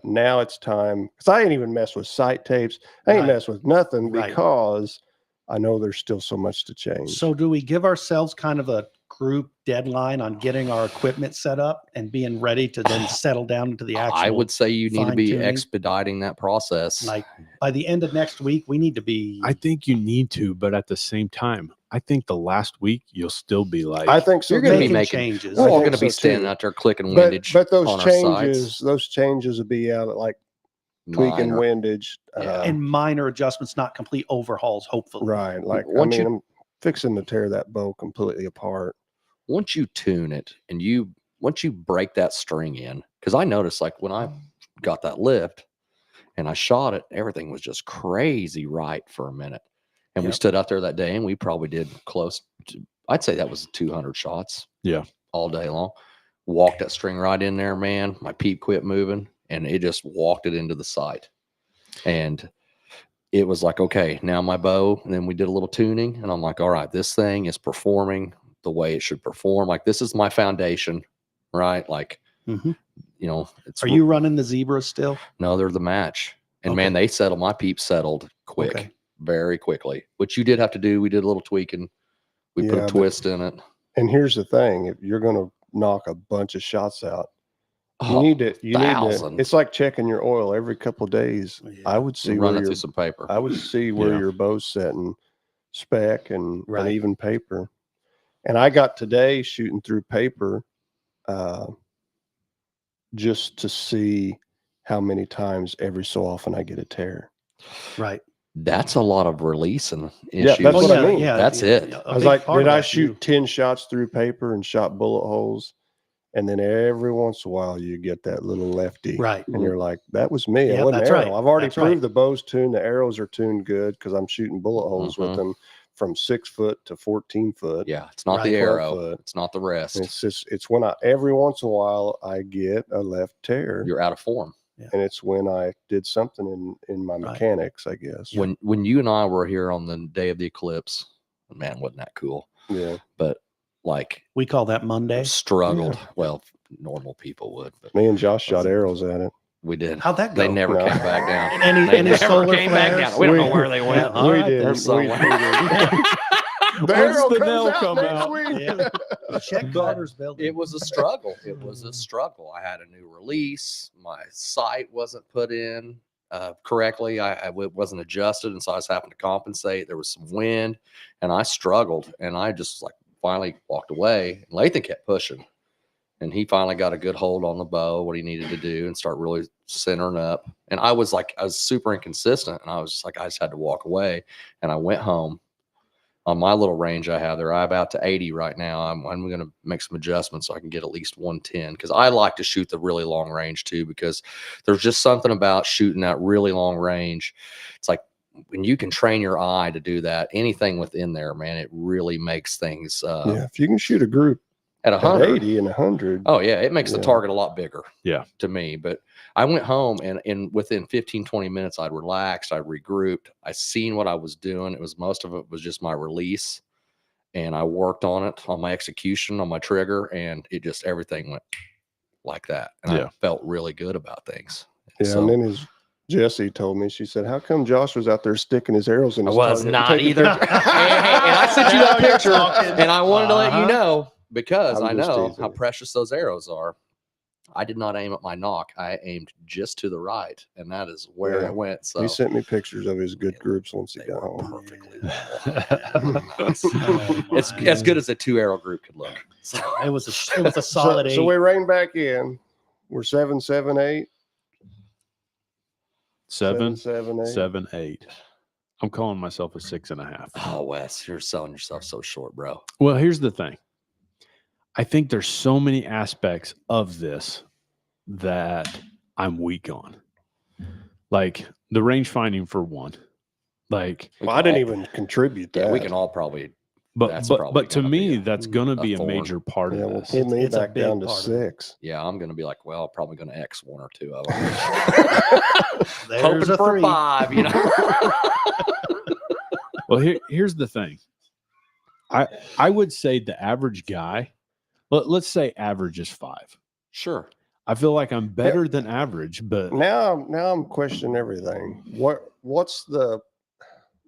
now it's time. Cause I ain't even messed with sight tapes. I ain't Right. messed with nothing Right. because I know there's still so much to change. So do we give ourselves kind of a group deadline on getting our equipment set up and being ready to then settle down into the actual? I would say you need to be fine-tuning? expediting that process. Like by the end of next week, we need to be. I think you need to, but at the same time, I think the last week you'll still be like, I think so. You're gonna be too. making- changes. We're I all think going to be so, standing too. out there clicking windage. But those on our changes, sites. will be out like tweaking Minor. windage. Yeah. and minor adjustments, not complete overhauls, hopefully. Right. Like, Once you- I'm fixing to tear that bow completely apart. Once you tune it and once you break that string in, because I noticed like when I got that lift and I shot it, everything was just crazy right for a minute. And we Yep. stood out there that day and we probably did close to, I'd say that was 200 shots. Yeah. All day long. Walked that string right in there, man. My peep quit moving and it just walked it into the sight. And it was like, okay, now my bow. And then we did a little tuning and I'm like, all right, this thing is performing the way it should perform. Like this is my foundation, right? Like, Mhm. it's Are you running the zebras still? no, they're the match. And Okay. man, they settled. My peeps settled quick, Okay. very quickly, which you did have to do. We did a little tweaking. We put Yeah, a but- twist in it. And here's the thing: if you're going to knock a bunch of shots out, you Oh, need to. thousands. It's like checking your oil every couple of days. Yeah. I would see run where it your through some paper. I would see where Yeah. your bow's setting, spec and Right. even paper. And I got today shooting through paper, just to see how many times every so often I get a tear. Right. That's a lot of releasing Yeah, issues. that's what I mean. That's it. I was like, did I shoot 10 shots through paper and shot bullet holes? And then every once in a while you get that little lefty. Right. And you're like, that was me. Yeah, I wasn't that's arrow. right. I've already That's proved right. the bow's tuned. The arrows are tuned good because I'm shooting bullet holes with Mhm. them from 6 foot to 14 foot. Yeah, it's not Right. the 12 arrow. foot. It's not the rest. It's when every once in a while I get a left tear. You're out of form. And it's when I did something in my Right. mechanics, I guess. When you and I were here on the day of the eclipse, man, wasn't that cool? Yeah. But like We call that Monday. struggled. Well, normal people would, but Me and Josh shot arrows at it. we did. How'd that go? They never No. came back down. Any They never solar came back flares? down. We don't know where they went. Yeah, all we right, did. They're We somewhere. did. The Once arrow the comes nail out come next out. week. Yeah. Check Daughter's building. It was a struggle. It was a struggle. I had a new release. My sight wasn't put in correctly. It wasn't adjusted, and so I was having to compensate. There was some wind, and I struggled. And I just like finally walked away. And Lathan kept pushing, And he finally got a good hold on the bow, what he needed to do, and start really centering up. And I was super inconsistent, and I was just like, I just had to walk away. And I went home. On my little range I have there, I'm about to 80 right now. I'm going to make some adjustments so I can get at least 110, because I like to shoot the really long range too, because there's just something about shooting that really long range. It's like when you can train your eye to do that, anything within there, man, it really makes things yeah, if you can shoot a group at 100. 80 and 100. Oh yeah, it makes the Yeah. target a lot bigger. Yeah. To me. But I went home, and within 15, 20 minutes, I'd relaxed, I regrouped, I seen what I was doing. Most of it was just my release, and I worked on it, on my execution, on my trigger, and it just, everything went like that. And Yeah. I felt really good about things. Yeah, So, and then Jessie told me, she said, how come Josh was out there sticking his arrows in I his was target and not taking either. pictures? And I sent you Now that you're picture, talking. and I wanted to let you Uh-huh. know, because I'm I just know teasing how you. precious those arrows are. I did not aim at my nock. I aimed just to the right, and that is where Yeah. it went. So He sent me pictures of his good groups once he they got were home. perfectly Oh, it's my. as good as a 2-arrow group could look. So, It was a solid So 8. we rein back in. We're 7, 7, 8. 7, 7, 8. 7, 8. I'm calling myself a 6.5. oh, Wes, you're selling yourself so short, bro. Well, here's the thing. I think there's so many aspects of this that I'm weak on. Like the range finding for one. Like, We Well, can I didn't all- even contribute that. Yeah, we can all probably. but That's probably but to gonna be me, a- that's gonna be a thorn. major part Yeah, of well, this. pull me It's a back big down to part of it. 6. Yeah, I'm gonna be like, well, probably gonna X 1 or 2 of them. There's Hoping a for 3. 5, you know. Well, here's the thing. I would say the average guy, let's say average is 5. Sure. I feel like I'm better than average, but Now I'm questioning everything. What's the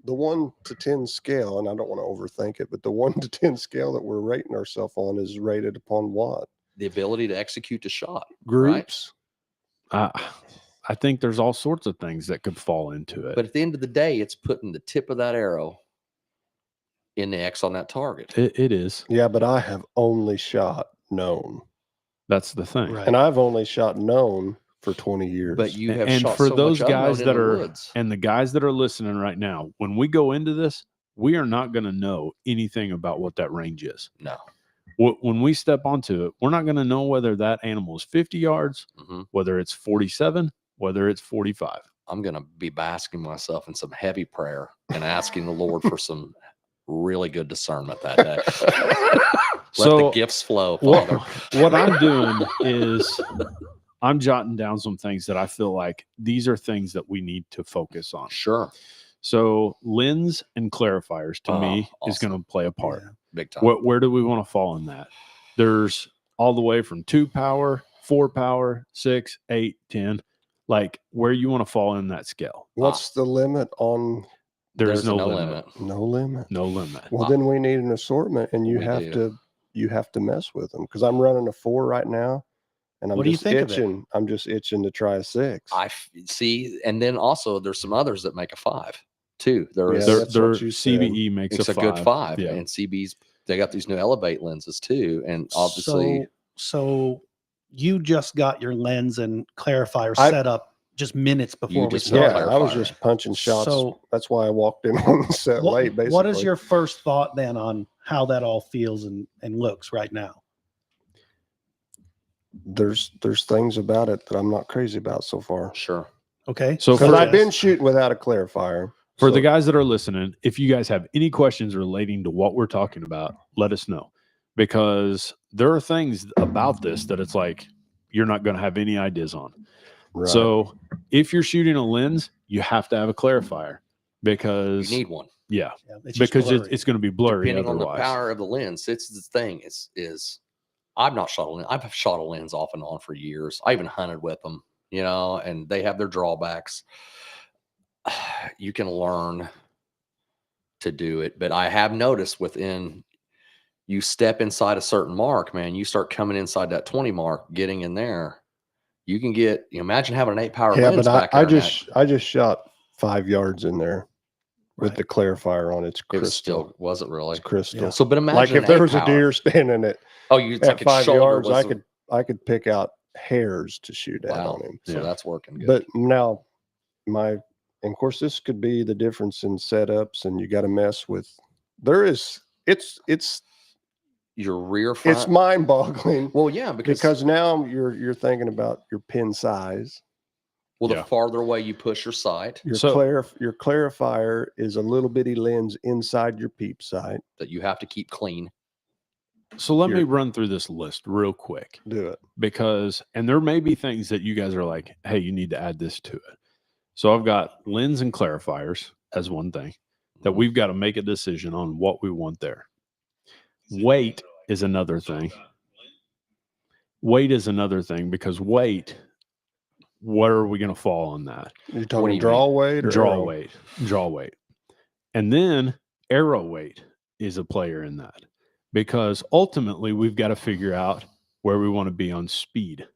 1 to 10 scale? And I don't want to overthink it, but the 1 to 10 scale that we're rating ourselves on is rated upon what? The ability to execute the shot. Groups. I think there's all sorts of things that could fall into it. But at the end of the day, it's putting the tip of that arrow in the X on that target. It is. Yeah, but I have only shot known, That's the thing. Right. and I've only shot known for 20 years. But you have And shot for so those much guys unknown that in the are woods. and the guys that are listening right now, when we go into this, we are not going to know anything about what that range is. No. When we step onto it, we're not going to know whether that animal is 50 yards, hmm whether it's 47, whether it's 45. I'm going to be basking myself in some heavy prayer and asking the Lord for some really good discernment that day. Let the So gifts flow, what, Father. what I'm doing is I'm jotting down some things that I feel like these are things that we need to focus on. Sure. So lens and clarifiers to me is awesome. going to play a part. Yeah. Big time. Where do we want to fall in that? There's all the way from 2 power, 4 power, 6, 8, 10, like where you want to fall in that scale. What's the limit on? There's no no limit. No limit. No limit. Well, then we need an assortment, and you We have do. to mess with them, because I'm running a 4 right now, and I'm What do you just think of it? itching. I'm just itching to try a 6. See, and then also there's some others that make a 5 too. There is Yeah, that's what you said. CBE makes it's a a good 5, Yeah. and CB's they got these new Elevate lenses too, and obviously So you just got your lens and clarifier I- set up just minutes before we just started. got I was clarifier. just punching shots. So- That's why I walked in on the set late. Basically, What is your first thought then on how that all feels and looks right now? There's things about it that I'm not crazy about so far. sure. Okay. So Because for- I've been shooting without a clarifier. For So- the guys that are listening, if you guys have any questions relating to what we're talking about, let us know, because there are things about this that it's like you're not going to have any ideas on. Right. So if you're shooting a lens, you have to have a clarifier because You need one. yeah, Yeah, it's just because blurry. it's going to be blurry Depending on the otherwise. power of the lens. It's the thing is I've not shot a lens. I've shot a lens off and on for years. I even hunted with them, you know, and they have their drawbacks. You can learn to do it, but I have noticed within you step inside a certain mark, man, you start coming inside that 20 mark, getting in there. You can get, imagine having an 8-power yeah, lens but back I there. I just shot 5 yards in there with Right. the clarifier on. It's it was crystal. still, was it really? It's crystal. Yeah. So, but imagine Like if an there was a 8-power. deer standing at Oh, you it's like its 5 shoulder yards, was I the- could I could pick out hairs to shoot at Wow. on him. So Yeah. that's working good. But now and of course this could be the difference in setups, and you got to mess with, it's your rear front. it's mind boggling. Well, yeah, Because now you're thinking about your pin size. well, Yeah. the farther away you push your sight, Your So- your clarifier is a little bitty lens inside your peep sight. that you have to keep clean. So let me You're- run through this list real quick, Do it. because, and there may be things that you guys are like, hey, you need to add this to it. So I've got lens and clarifiers as one thing that Mhm. we've got to make a decision on what we want there. Weight is another thing. Weight is another thing, because weight, what are we going to fall on that? You're do talking you draw weight or Draw arrow? weight, draw weight. And then arrow weight is a player in that, because ultimately we've got to figure out where we want to be on speed.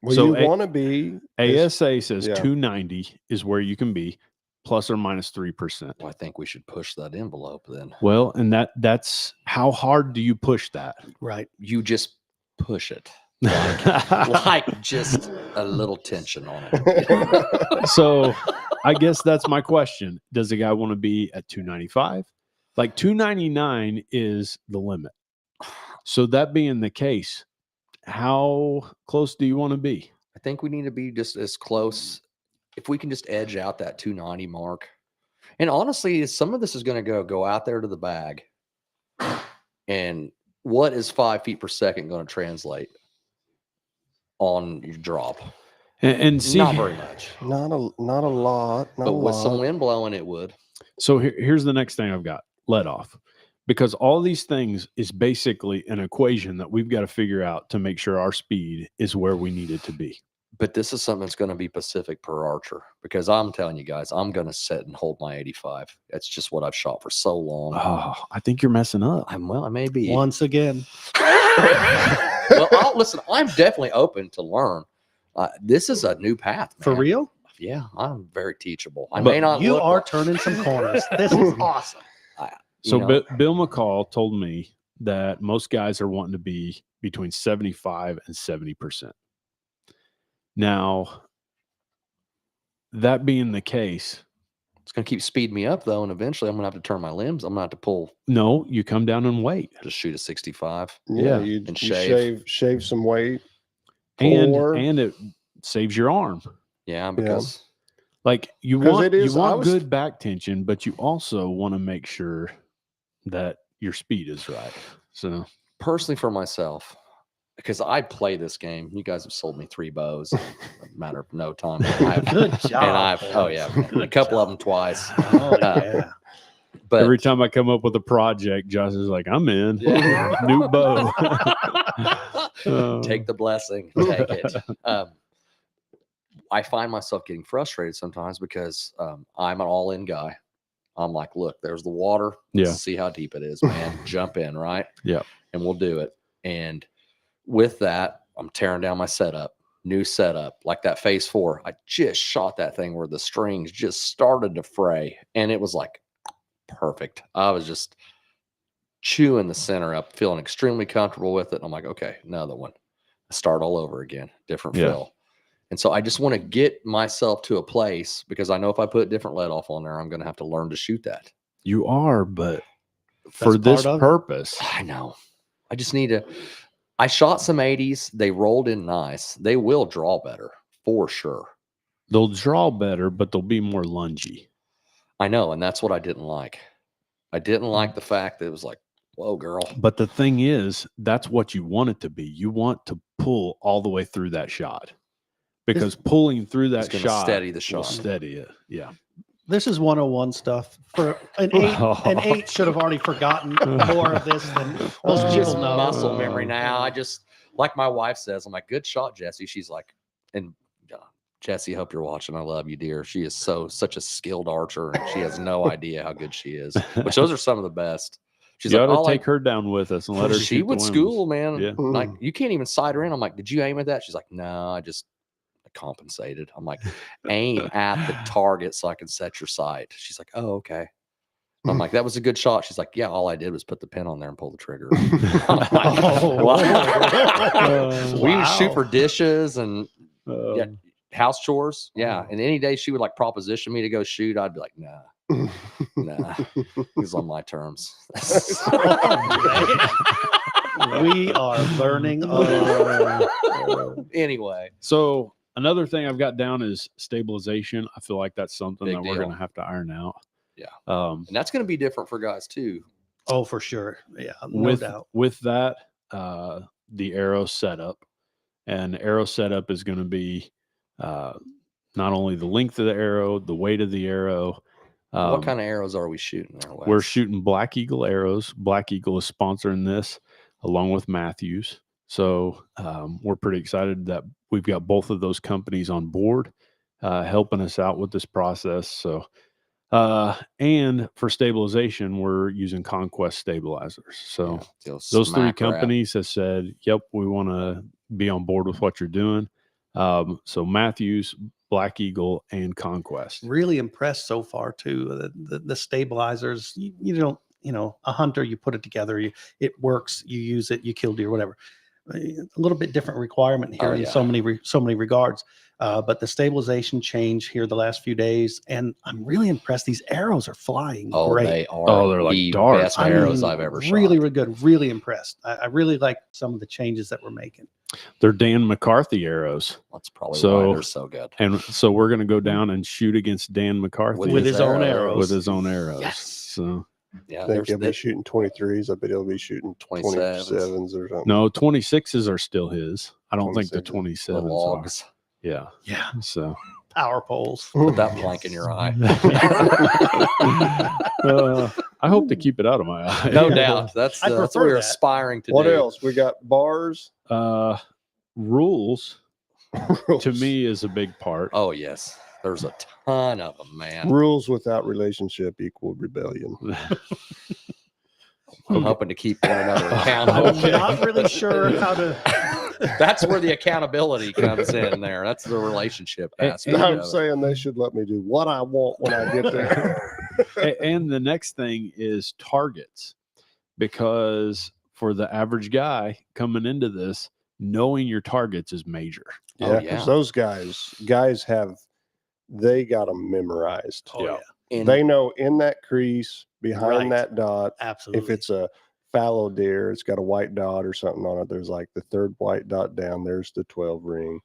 Well, So you want to be ASA says yeah. 290 is where you can be, plus or minus 3%. Well, I think we should push that envelope then. Well, and that's how hard do you push that? Right. You just push it. Like just a little tension on it. So I guess that's my question. Does a guy want to be at 295? Like 299 is the limit. So that being the case, how close do you want to be? I think we need to be just as close. If we can just edge out that 290 mark. And honestly, some of this is going to go out there to the bag. And what is 5 feet per second going to translate on your drop? And see, Not very much. not a lot. Not But a with some lot. wind blowing, it would. so here's the next thing I've got, let off. Because all these things is basically an equation that we've got to figure out to make sure our speed is where we need it to be. But this is something that's going to be Pacific per archer, because I'm telling you guys, I'm going to sit and hold my 85. That's just what I've shot for so long. Oh, I think you're messing up. I may be. Once again, Well, listen, I'm definitely open to learn. This is a new path, man. for real, Yeah, I'm very teachable. I But may not. you look are like- turning some corners. This is awesome. So you know, Bill McCall told me that most guys are wanting to be between 75 and 70%. Now, that being the case, it's going to keep speeding me up though, and eventually I'm going to have to turn my limbs. I'm going to have to pull, no, you come down and wait. just shoot a 65. Yeah, Yeah. you, And you shave. shave some weight. And Or- and it saves your arm. Yeah, because Like you 'Cause want it is- you I want was- good back tension, but you also want to make sure that your speed is right. So personally for myself, because I play this game, you guys have sold me 3 bows in a matter of no time. Good job. And I've, oh yeah, Good a couple of job. them twice. Oh, yeah. But every time I come up with a project, Josh is like, I'm in. Yeah. New bow. take the blessing, take it. I find myself getting frustrated sometimes because I'm an all-in guy. I'm like, look, there's the water. Let's Yeah. see how deep it is, man. Jump in, right? Yeah. And we'll do it. And with that, I'm tearing down my setup, new setup, like that phase 4. I just shot that thing where the strings just started to fray, and it was like perfect. I was just chewing the center up, feeling extremely comfortable with it. And I'm like, okay, another one. Start all over again, different Yeah. fill. And so I just want to get myself to a place, because I know if I put different let off on there, I'm going to have to learn to shoot that. You are, but for That's this part of it. purpose, I know. I just need to. I shot some 80s. They rolled in nice. They will draw better for sure. they'll draw better, but they'll be more lungy. I know. And that's what I didn't like. I didn't like the fact that it was like, whoa, girl. But the thing is, that's what you want it to be. You want to pull all the way through that shot, because pulling through It's that gonna shot steady the will shot. steady it. Yeah. This is 101 stuff. For an 8, an 8 should have already forgotten more of this than most It's people just know. muscle memory now. I just, like my wife says, I'm like, good shot, Jesse. She's like, and Jesse, hope you're watching. I love you, dear. She is such a skilled archer, and she has no idea how good she is. Which those are some of the best. She's You like, ought "Oh, to take her down with us and let her. she shoot would the school, women's." man. Yeah. Like, you can't even sight her in. I'm like, did you aim at that? She's like, no, I just compensated. I'm like, aim at the target so I can set your sight. She's like, oh, okay. I'm like, that was a good shot. She's like, yeah, all I did was put the pin on there and pull the trigger. I'm like, Oh, we would shoot wow. for dishes and yeah, Um, house chores. Yeah. And any day she would like proposition me to go shoot, I'd be like, nah, it was on my terms. We are learning. Anyway, so another thing I've got down is stabilization. I feel like that's something Big that we're deal. going to have to iron out. Yeah. Um, and that's going to be different for guys too. Oh, for sure. Yeah, no with doubt. with that, the arrow setup, and arrow setup is going to be not only the length of the arrow, the weight of the arrow. What kind of arrows are we shooting there, Wes? We're shooting Black Eagle arrows. Black Eagle is sponsoring this along with Matthews. So we're pretty excited that we've got both of those companies on board helping us out with this process. So, and for stabilization, we're using Conquest stabilizers. So those three smack wrap. companies have said, yep, we want to be on board with what you're doing. So Matthews, Black Eagle, and Conquest. Really impressed so far too. The stabilizers, you don't, a hunter, you put it together, it works, you use it, you kill deer, whatever. A little bit different requirement here in so many regards. But the stabilization change here the last few days, and I'm really impressed. These arrows are flying great. They are. Oh, they're like the darts. best arrows I've ever shot. Really good. Really impressed. I really like some of the changes that we're making. They're Dan McCarthy arrows. That's probably So- why they're so good. And so we're going to go down and shoot against Dan McCarthy With his own arrows. arrows. with his own arrows. Yes. So Yeah, I think he'll be there's shooting 23s. I bet he'll be shooting 27s. 27s or something. no, 26s are still his. I don't think the 26s. 27s the are. logs. Yeah. Yeah. So Power poles. Put that plank in your eye. I hope to keep it out of my eye. No doubt. That's I what prefer we're that. aspiring to What do. else? We got bars. Rules to me is a big part. Oh, yes. There's a ton of them, man. Rules without relationship equal rebellion. I'm hoping to keep one another accountable. I'm not really sure how to. That's where the accountability comes in there. That's the relationship aspect. I'm of it. saying they should let me do what I want when I get there. And the next thing is targets, because for the average guy coming into this, knowing your targets is major. Yeah, yeah. because those guys they got them memorized. Oh, yeah. And They know in that crease behind Right. that dot. Absolutely. If it's a fallow deer, it's got a white dot or something on it. There's like the third white dot down. There's the 12 ring,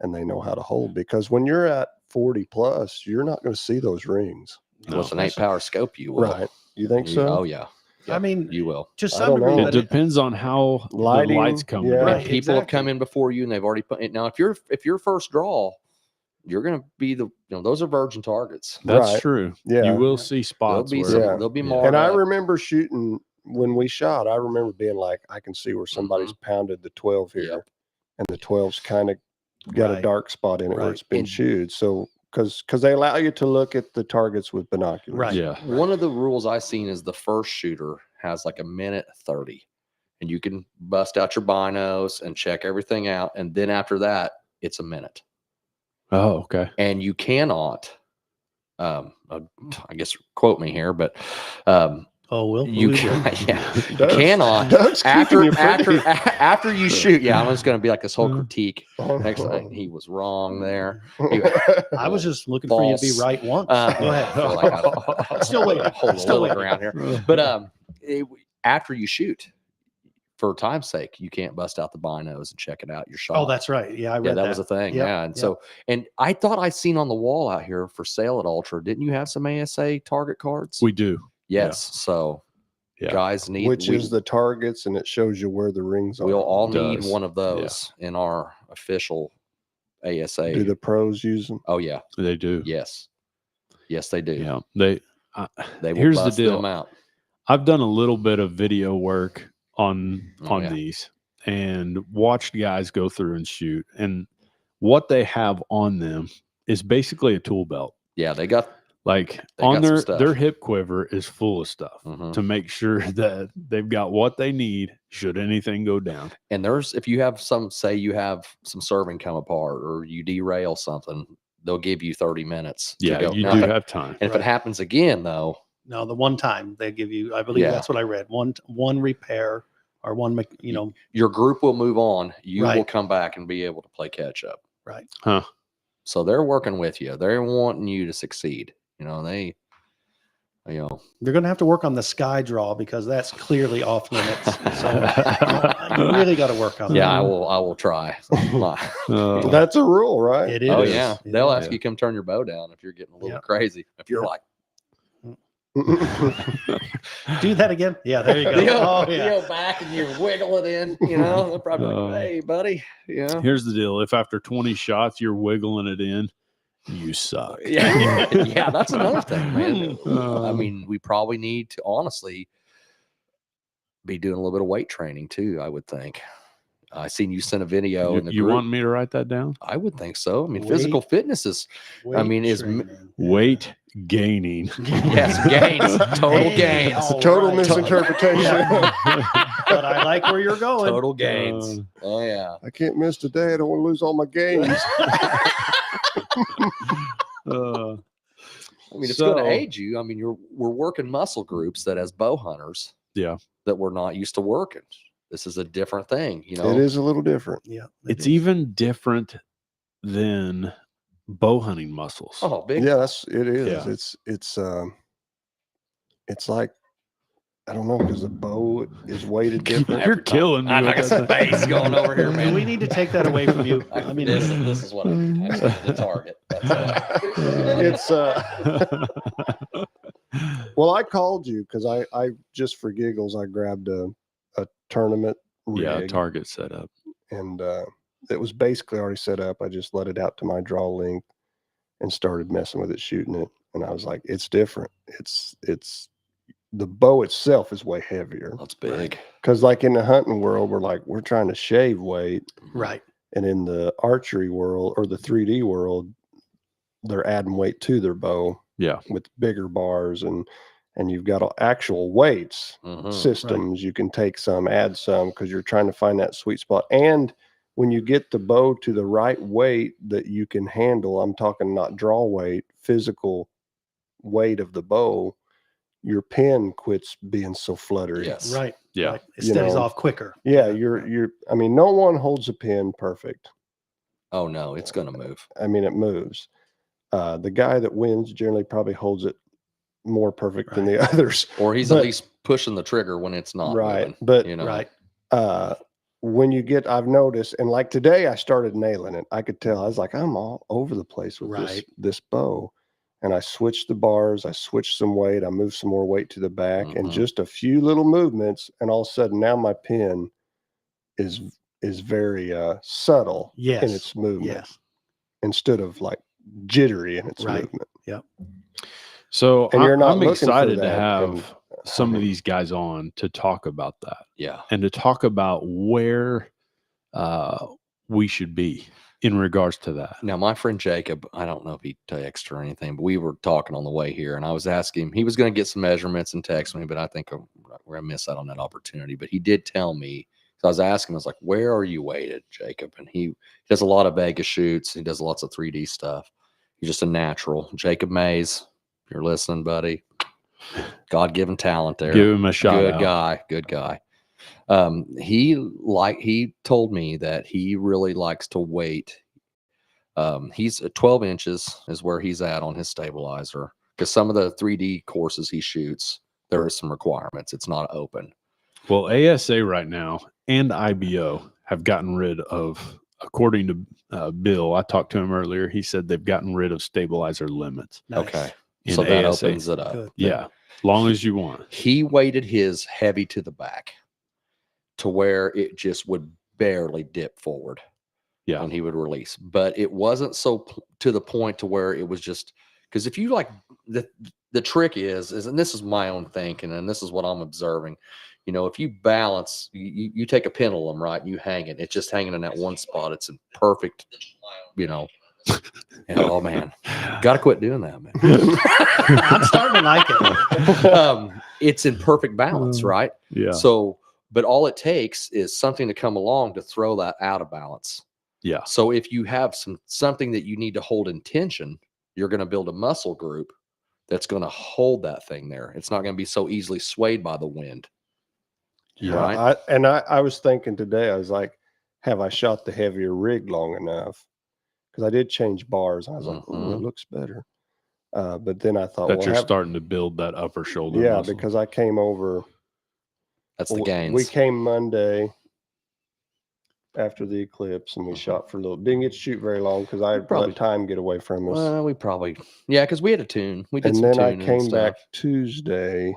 and they know how to hold, because when you're at 40 plus, you're not going to see those rings. with an 8-power scope, you will. Right? You think You- so? Oh, yeah. I mean, You will. to I some don't know. degree, It but depends on how Lighting, the lights come. yeah. in. Right. People have exactly. come in before you and they've already put it. Now, if you're first draw, you're going to be those are virgin targets. That's Right. true. Yeah. You will see There'll spots be where some- they'll be Yeah. marred And I up. remember shooting when we shot. I remember being like, I can see where somebody's pounded the 12 here, Yep. and the 12's kind of got a Right. dark spot in it where Right. it's been And- chewed. So because they allow you to look at the targets with binoculars. Right. Yeah. One of the rules I seen is the first shooter has like a minute 30, and you can bust out your binos and check everything out, and then after that, it's a minute, Oh, okay. and you cannot. I guess quote me here, but we'll you believe you. can, yeah, you Doug's- cannot Doug's keeping after you pretty- after you shoot. Yeah, I'm just going to be like this whole Uh, critique. Next thing, he was wrong there. I was just looking for you to be False. right once. Go I ahead. feel like I Still waiting. hold a Still little waiting. ground here. But after you shoot, for time's sake, you can't bust out the binos and check it out. Your shot. Oh, that's right. Yeah, I read yeah, that was a thing. Yep, Yeah, and yep. so and I thought I seen on the wall out here for sale at Ultra. Didn't you have some ASA target cards? We do. yes. So Yeah. guys need Which is the targets, and it shows you where the rings are. we'll all need Does. one of those in our official ASA. Do the pros use them? oh yeah, They do. yes, they do. Yeah. They. They will Here's the bust deal. them out. I've done a little bit of video work on Oh, yeah. these and watched guys go through and shoot, and what they have on them is basically a tool belt. Yeah, they got. Like They on got some their stuff. hip quiver is full of stuff Mhm. to make sure that they've got what they need should anything go down. And there's if you have say you have some serving come apart or you derail something, they'll give you 30 minutes. to Yeah, go. you Now, do if it- have time. And if it happens again, though, No, the one time they give you, I believe Yeah. that's what I read. One repair or one, Your group will move on. You will Right. come back and be able to play catch up. right. Huh. So they're working with you. They're wanting you to succeed. They, You're going to have to work on the sky draw because that's clearly off limits. So you really got to work on yeah, that. I will try. That's a rule, right? It is. Oh yeah, It they'll is. ask you to come turn your bow down if you're getting a little Yep. crazy. If you're Yep. like, Do that again. Yeah, there you go. Oh, yeah. back and you're wiggling in, they're probably like, hey, buddy, Here's the deal: if after 20 shots you're wiggling it in, you suck. yeah, that's another thing, man. I Uh, mean, we probably need to honestly be doing a little bit of weight training too. I would think. I seen you send a video in the you group. want me to write that down? I would think so. I mean, Weight- physical fitness is is training. Weight gaining. yes, gains, total Hey, gains, all Total right. misinterpretation. But I like where you're going. total gains. Oh yeah. I can't miss today. I don't want to lose all my games. I mean, it's going So- to age you. I mean, we're working muscle groups that as bow hunters, Yeah. that we're not used to working. This is a different thing, It is a little different. Yeah. It's even different than bow hunting muscles. Oh, big. Yeah, it is. Yeah. It's like, I don't know, because the bow is weighted different. You're killing me. I with got that. space going over here, Do man. we need to take that away from you? I mean, this is what I said, the target. That's Well, I called you because I just for giggles, I grabbed a tournament rig, Yeah, target setup. and it was basically already set up. I just let it out to my draw length and started messing with it, shooting it. And I was like, it's different. It's the bow itself is way heavier. That's big. Because like in the hunting world, we're trying to shave weight. right. And in the archery world or the 3D world, they're adding weight to their bow. Yeah. With bigger bars and you've got actual weights Mhm. systems. You can take some, add some, because you're trying to find that sweet spot. And when you get the bow to the right weight that you can handle, I'm talking not draw weight, physical weight of the bow, your pin quits being so fluttery. Yes. Right. Yeah. Right. It You steadies know, off quicker. Yeah, I mean, no one holds a pin perfect. Oh no, it's going to move. I mean, it moves. The guy that wins generally probably holds it more perfect than the others. Or he's But- at least pushing the trigger when it's not Right. moving, But Right. when I've noticed, and like today I started nailing it. I could tell. I was like, I'm all over the place with Right. this bow. And I switched the bars, I switched some weight, I moved some more weight to the back, and Mhm. just a few little movements, and all of a sudden now my pin is very subtle Yes. in its movement Yes. instead of like jittery in its Right. movement. So And you're not I'm looking for excited to that have in some of hunting. these guys on to talk about that Yeah. and to talk about where we should be in regards to that. Now, my friend Jacob, I don't know if he texted or anything, but we were talking on the way here, and I was asking him. He was going to get some measurements and text me, but I think we're going to miss out on that opportunity. But he did tell me. So I was asking him, I was like, "Where are you weighted, Jacob?" And he does a lot of Vegas shoots. He does lots of 3D stuff. He's just a natural. Jacob Mays, if you're listening, buddy, God-given talent there. Give him a shout Good out. guy. Good guy. He told me that he really likes to wait. He's at 12 inches is where he's at on his stabilizer, because some of the 3D courses he shoots, there are some requirements. It's not open. Well, ASA right now and IBO have gotten rid of, according to Bill, I talked to him earlier. He said they've gotten rid of stabilizer limits. Nice. Okay. in So that ASA. opens it up. Good. Yeah, long as you want. He weighted his heavy to the back to where it just would barely dip forward. Yeah. And he would release, but it wasn't to the point to where it was just, because if you like the trick is, and this is my own thinking, and this is what I'm observing, if you balance, you take a pendulum, right, and you hang it, it's just hanging in that one spot. It's in perfect, oh man, got to quit doing that, man. I'm starting to like it. It's in perfect balance, right? Yeah. So, but all it takes is something to come along to throw that out of balance. Yeah. So if you have something that you need to hold in tension, you're going to build a muscle group that's going to hold that thing there. It's not going to be so easily swayed by the wind. Yeah. Right. I was thinking today, I was like, have I shot the heavier rig long enough? Because I did change bars. I was like, oh, it looks better. But then I thought, That well, you're starting to build that upper shoulder yeah, muscle. because I came over. That's the gains. We came Monday after the eclipse, and we shot for a little. Didn't get to shoot very long because I Probably- let time get away from us. Well, we probably, yeah, because we had a tune. We did And some then I tuning and came back stuff. Tuesday.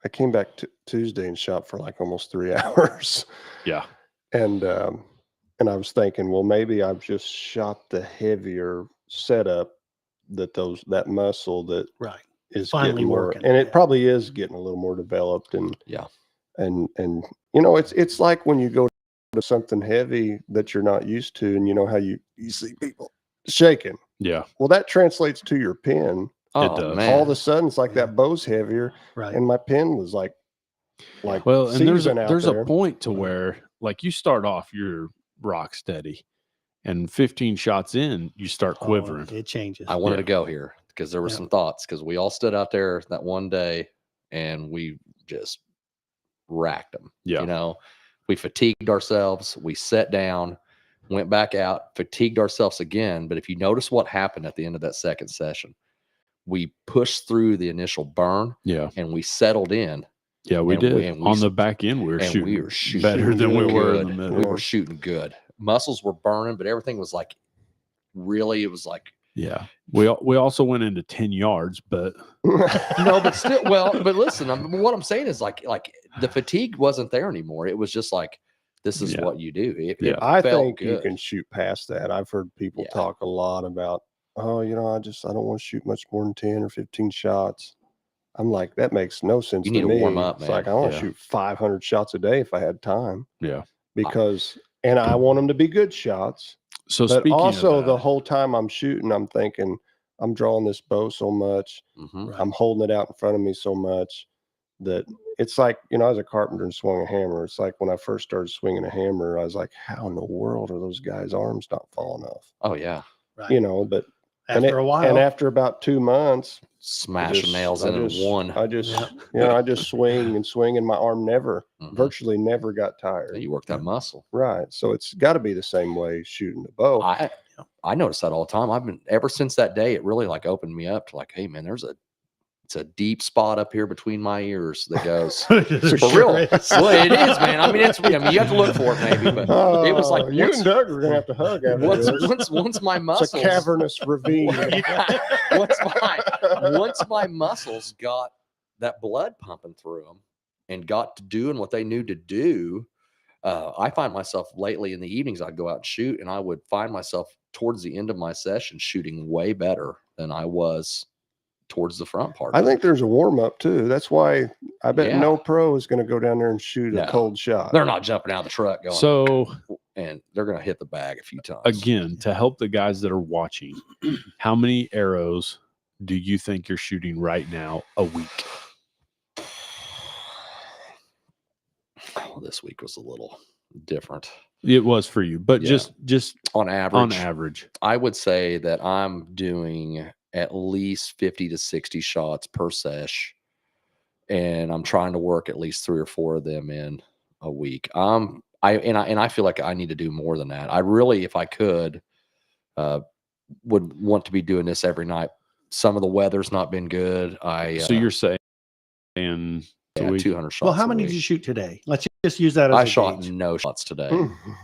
I came back Tuesday and shot for like almost 3 hours. Yeah. And I was thinking, well, maybe I've just shot the heavier setup that muscle that Right. is Finally getting more, working, and it yeah. probably is getting a little more developed. And Yeah. and you know, it's like when you go to something heavy that you're not used to, and you know how you see people shaking. Yeah. Well, that translates to your pen. Oh, does. man. All of a sudden, it's like Yeah. that bow's heavier, Right. and my pen was like Well, and there's seasoned out there's there. a point to where like you start off, you're rock steady, and 15 shots in, you start Oh, quivering. it changes. I wanted Yeah. to go here because there were Yeah. some thoughts, because we all stood out there that one day and we just racked them. Yeah. You know, we fatigued ourselves. We sat down, went back out, fatigued ourselves again. But if you notice what happened at the end of that second session, we pushed through the initial burn Yeah. and we settled in. Yeah, we And did. we- and we On s- the back end, we were and shooting, we were shooting better than we were in the good. middle. We were shooting good. Muscles were burning, but everything was like, really, it was like, Yeah. We also went into 10 yards, but no, but still, well, but listen, what I'm saying is like the fatigue wasn't there anymore. It was just like, this is Yeah. what you do. It Yeah. I felt think you good. can shoot past that. I've heard people Yeah. talk a lot about, oh, you know, I don't want to shoot much more than 10 or 15 shots. I'm like, that makes no sense You to need to me. warm up, It's like, I man. want to Yeah. shoot 500 shots a day if I had time, yeah. because, and I want them to be good shots. So But speaking also of the that, whole time I'm shooting, I'm thinking, I'm drawing this bow so much. Mhm. Right. I'm holding it out in front of me so much that it's like, you know, as a carpenter and swung a hammer, it's like when I first started swinging a hammer, I was like, how in the world are those guys' arms not falling off? Oh yeah, Right. You know, but After a while. and after about 2 months, smashing nails in one. I just, Yep. you know, I just swing and swing, and my arm Mhm. virtually never got tired. You work that muscle. Right. So it's got to be the same way shooting the bow. I notice that all the time. I've been, ever since that day, it really like opened me up to like, hey man, it's a deep spot up here between my ears that goes for real. Well, it is, man. I mean, you have to look for it maybe, but it was like you once- and Doug are gonna have to hug after this. once my It's muscles, a cavernous ravine. once my muscles got that blood pumping through them and got to doing what they knew to do, I find myself lately in the evenings, I'd go out and shoot, and I would find myself towards the end of my session shooting way better than I was towards the front part. I think there's a warm up too. That's why I bet Yeah. no pro is going to go down there and shoot No. a cold shot. they're not jumping out of the truck going, so and they're going to hit the bag a few times. again, to help the guys that are watching, how many arrows do you think you're shooting right now a week? Oh, this week was a little different. It was for you, but Yeah. just On average, on average. I would say that I'm doing at least 50 to 60 shots per sesh, and I'm trying to work at least 3 or 4 of them in a week. I feel like I need to do more than that. I really, if I could, would want to be doing this every night. Some of the weather's not been good. So you're saying a yeah, week? 200 shots. Well, how a many week. did you shoot today? Let's just use that as I a shot gauge. no shots today.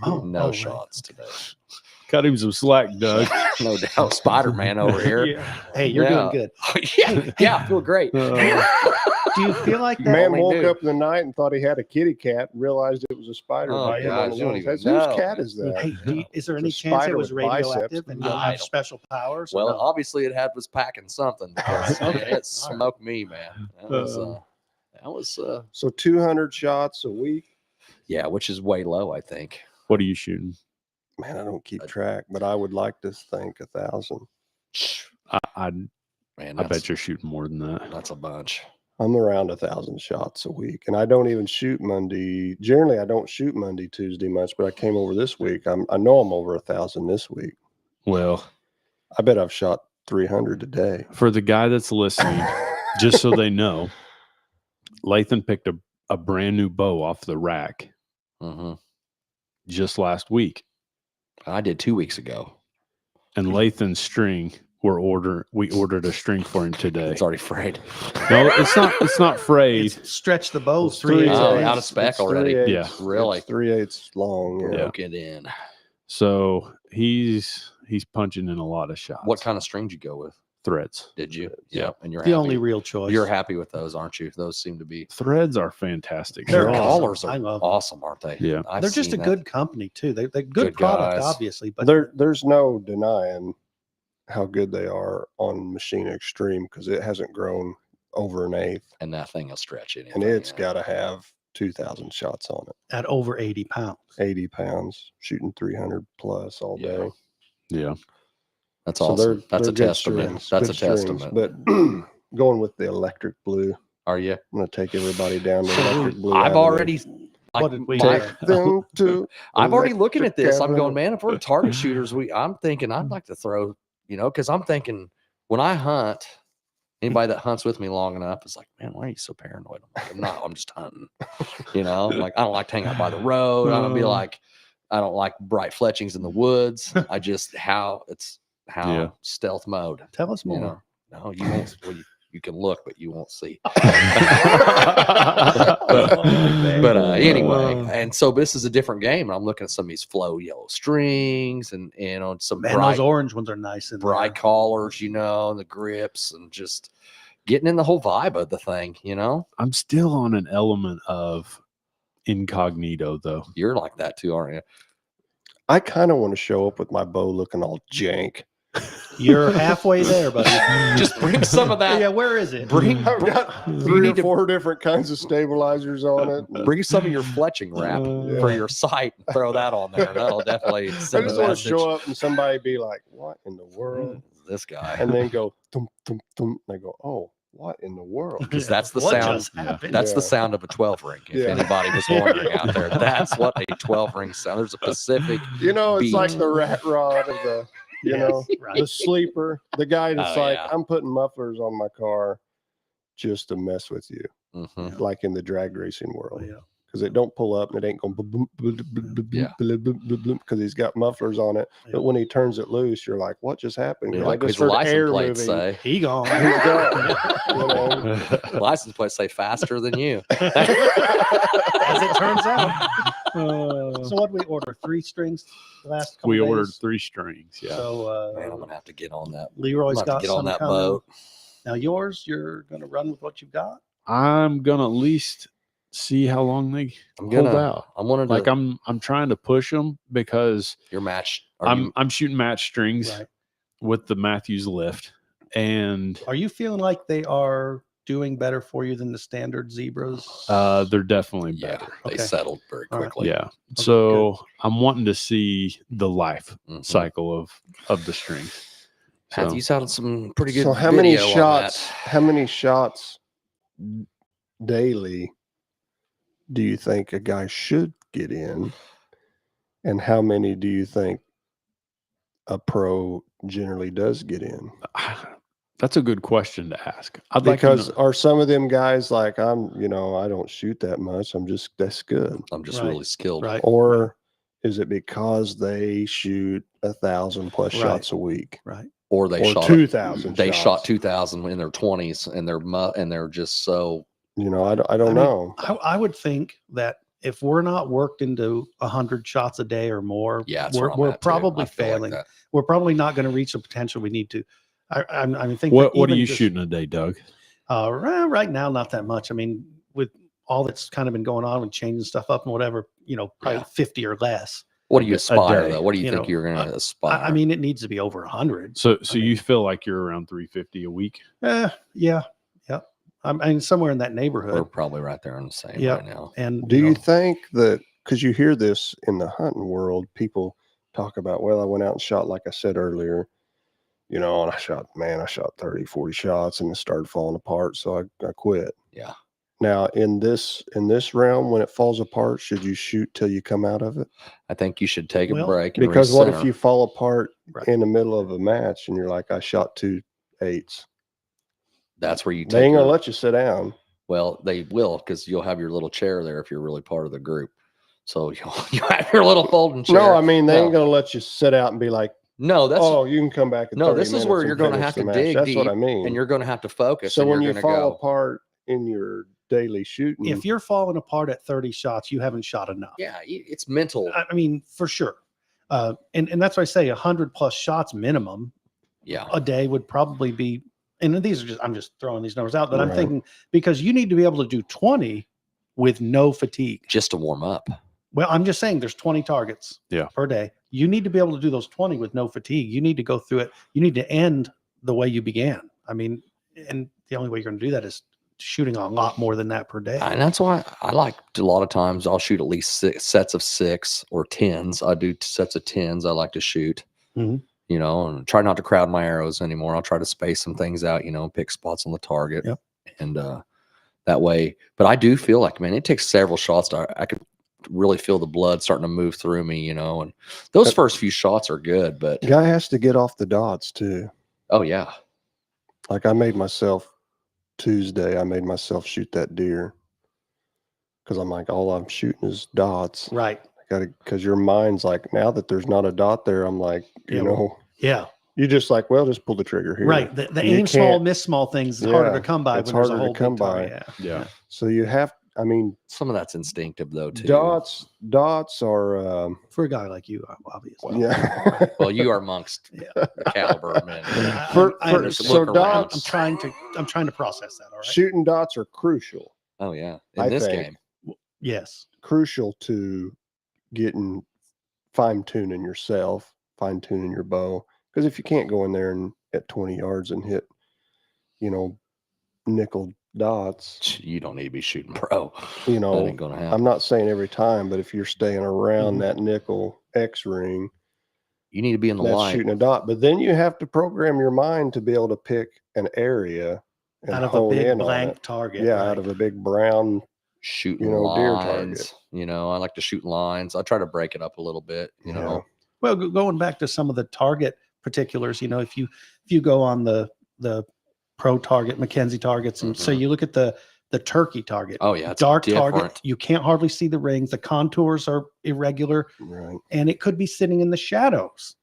Oh, No right. shots today. Cut him some slack, Doug. No doubt. Spider-Man over here. Yeah. Hey, you're Yeah. doing good. yeah, I feel great. Do you feel like that? Man only woke knew. up in the night and thought he had a kitty cat and realized it was a spider Oh, biting him on gosh, the you don't nose. even Whose know. cat is that? Hey, is there It's any a chance it spider was with biceps. radioactive and you'll I have don't- special powers? or Well, no? obviously it was packing something because Okay. it smoked me, man. That was So 200 shots a week. yeah, which is way low, I think. What are you shooting? Man, I don't keep track, but I would like to think 1,000. I Man, bet you're shooting more than that. that's a bunch. I'm around 1,000 shots a week, and I don't even shoot Monday. Generally, I don't shoot Monday, Tuesday much, but I came over this week. I know I'm over 1,000 this week. Well, I bet I've shot 300 today. For the guy that's listening, just so they know, Lathan picked a brand new bow off the rack Mm-hmm. just last week. I did 2 weeks ago. And Lathan's string, we ordered a string for him today. It's already frayed. No, it's not frayed. It's stretch the bow It's 3/8 Oh, inch. out of spec already. Yeah. Really? 3/8 long. Yeah. Broke it in. So he's punching in a lot of shots. What kind of string did you go with? threads? Did you? Yeah. And you're The happy. only real choice. You're happy with those, aren't you? Those seem to be. Threads are fantastic. They're Their awesome. collars I are love them. awesome, aren't they? Yeah. I've They're just a seen that. good company too. They're good Good product, guys. obviously, but There's no denying how good they are on Machine Extreme because it hasn't grown over an eighth, And that thing will stretch it. and it's got to have 2,000 shots on it. at over 80 pounds. 80 pounds, shooting 300 plus all Yeah. day. Yeah. That's So awesome. That's a good testament. strings, That's a good strings. testament. But going with the electric blue, Are you? I'm going to take everybody down to electric blue. I've Avenue. already. What Like, did we my- do? Take them to I'm already looking at electric this. I'm avenue. going, man, if we're target shooters, I'm thinking I'd like to throw, because I'm thinking when I hunt, anybody that hunts with me long enough is like, man, why are you so paranoid? I'm like, I'm not, I'm just hunting. I'm like, I don't like to hang out by the road. I don't be like, I don't like bright fletchings in the woods. I just Yeah. stealth mode. Tell us more. No, you won't. Well, you can look, but you won't see. But anyway, and so this is a different game. And I'm looking at some of these flow yellow strings and on some Man, bright, those orange ones are nice. In bright there. collars, and the grips and just getting in the whole vibe of the thing. I'm still on an element of incognito though. You're like that too, aren't you? I kind of want to show up with my bow looking all jank. You're halfway there, buddy. Just bring some of that. Yeah, where is it? Bring I've got You 3 or need to- 4 different kinds of stabilizers on it. bring some of your fletching wrap for your sight and throw that on there. That'll definitely I send just a want to message. show up and somebody be like, "What in the world?" This guy. And then go, "Thump, thump, thump." And I go, "Oh, what in the world?" Because that's the What sound. just happened? That's the Yeah. sound of a 12 ring. If Yeah. anybody was wondering out there, that's what a 12 ring sound. There's a Pacific. It's like Beat. the rat rod of the, Yes, the right. sleeper, the guy that's Oh, like, yeah. "I'm putting mufflers on my car just to mess with you," Mhm. like in the drag racing world. Yeah. Because it don't pull up and it ain't going Yeah. because he's got mufflers on it. Yeah. But when he turns it loose, you're like, "What just happened?" 'Cause I Like just his heard license air plate moving. say. He gone. He's gone. License plate say faster than you. As it turns out. So what we order? 3 strings the last couple We days? ordered 3 strings. Yeah. So Man, I'm gonna have to get on that. Leroy's I'm gonna have got to get on some that coming. boat. Now yours, you're gonna run with what you've got. I'm gonna at least see how long they I'm hold gonna. out. I wanted to. Like I'm trying to push them because your match. I'm shooting match strings Right. with the Matthews lift, and Are you feeling like they are doing better for you than the standard zebras? they're definitely Yeah, better. they Okay. settled very All right. quickly. Yeah. So I'm wanting to see the life Mhm. cycle of the string. So, Matthew's had some pretty good. So how many video on shots? that. How many shots daily do you think a guy should get in, and how many do you think a pro generally does get in? that's a good question to ask. I'd like to Because know- are some of them guys like, I don't shoot that much. that's good. I'm just Right. really skilled. Right. Or is it because they shoot 1,000 plus Right. shots a week, Right. Or they or shot 2,000? They shot shots? 2,000 in their 20s, and they're just so. I don't I mean, know. I would think that if we're not worked into 100 shots a day or more, Yeah, that's we're, where I'm we're at, too. probably I feel like failing. that. We're probably not going to reach the potential we need to. I think. what that are even you just- shooting a day, Doug? Right now, not that much. I mean, with all that's kind of been going on with changing stuff up and whatever, probably Yeah. 50 or less. What do you aspire day, though? What do you, you think know, you're going to aspire? I mean, it needs to be over 100. So mean- you feel like you're around 350 a week? Yeah. I mean, somewhere in that we're neighborhood. probably right there in the same Yeah. right now. And Do you know, think that, because you hear this in the hunting world, people talk about, well, I went out and shot, like I said earlier, and I shot 30, 40 shots and it started falling apart. So I quit. Yeah. Now in this realm, when it falls apart, should you shoot till you come out of it? I think you should take a Well, break. And Because what if recenter. you fall apart Right. in the middle of a match and you're like, I shot 2 8s? That's where you They take ain't gonna your, let you sit down. well, they will, because you'll have your little chair there if you're really part of the group. So you'll have your little folding chair. No, I mean they No. ain't gonna let you sit out and be like, No, that's oh, you can come back. In no. 30 This is minutes where and you're going to finish have the to match. dig That's deep, what I mean. and you're going to have to focus. So and when you're you gonna fall go, apart in your daily shooting, If you're falling apart at 30 shots, you haven't shot enough. yeah, it's mental. I mean, for sure. And that's why I say 100+ shots minimum Yeah, a day would probably be, and these are just, I'm just throwing these numbers out, but I'm Right. thinking because you need to be able to do 20 with no fatigue. just to warm up. Well, I'm just saying there's 20 targets Yeah. per day. You need to be able to do those 20 with no fatigue. You need to go through it. You need to end the way you began. I mean, and the only way you're going to do that is shooting a lot more than that per day. And that's why I like a lot of times I'll shoot at least 6 sets of 6 or 10s. I do sets of 10s. I like to shoot, Mhm. you know, and try not to crowd my arrows anymore. I'll try to space some things out, you know, pick spots on the target. Yep. And that way, but I do feel like, man, it takes several shots I could really feel the blood starting to move through me, you know, and those first few shots are good, but guy has to get off the dots too. oh yeah. Like I made myself Tuesday, I made myself shoot that deer because I'm like, all I'm shooting is dots. Right. I gotta, because your mind's like, now that there's not a dot there, I'm like, you Yeah, know, Yeah. you're just like, well, just pull the trigger here. Right. The You aim small, can't- miss small things is harder Yeah, to come by it's when there's a harder to whole come big target. by. Yeah. Yeah. So you have, I mean, Some of that's instinctive though too. dots are, For a guy like you, obviously. yeah. Well, you are amongst Yeah. the caliber of men. I understand. so Look around. dots, I'm trying to process that. All right. shooting dots are crucial. Oh yeah, in I this think. game. Yes. Crucial to getting fine tuning yourself, fine tuning your bow. Because if you can't go in there and at 20 yards and hit, you know, nickel dots, You don't need to be shooting pro. you That know, ain't gonna happen. I'm not saying every time, but if you're staying around Mhm. that nickel X ring, You need to be in the that's light. shooting a dot. But then you have to program your mind to be able to pick an area and Out of a hone big in on blank it. target. Yeah, right. out of a big brown. Shooting you know, deer lines. target. You know, I like to shoot lines. I try to break it up a little bit. You Yeah. know, Well, going back to some of the target particulars, you know, if you go on the pro target, Mackenzie targets, and so Mhm. you look at the turkey target, oh yeah, it's dark different. target, you can't hardly see the rings, the contours are irregular, Right. and it could be sitting in the shadows.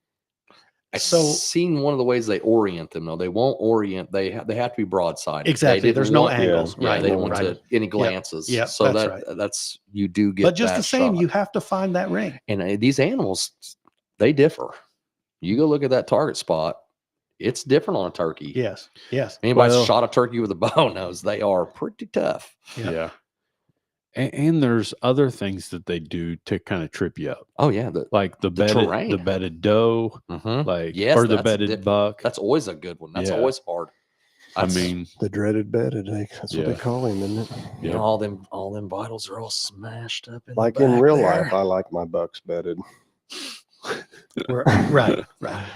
I've So- seen one of the ways they orient them though. They won't orient. They have to be broadside. Exactly. There's no angles. Yeah, Right. they don't want Right. any glances. Yep, So that's that's you do get. But just that the same, shot. you have to find that ring. And these animals, they differ. You go look at that target spot. It's different on a turkey. Yes. Yes. Anybody Well- shot a turkey with a bow knows they are pretty tough. Yeah. Yeah. And there's other things that they do to kind of trip you up, Oh yeah, like the terrain. bedded doe, like Yes, or the that's bedded buck. that's always a good one. That's Yeah. always hard. I That's- mean, The dreaded bedded. That's what they Yeah. call him, isn't it? you yeah. know, all them vitals are all smashed up. In Like the in back real there. life, I like my bucks bedded Right. Right.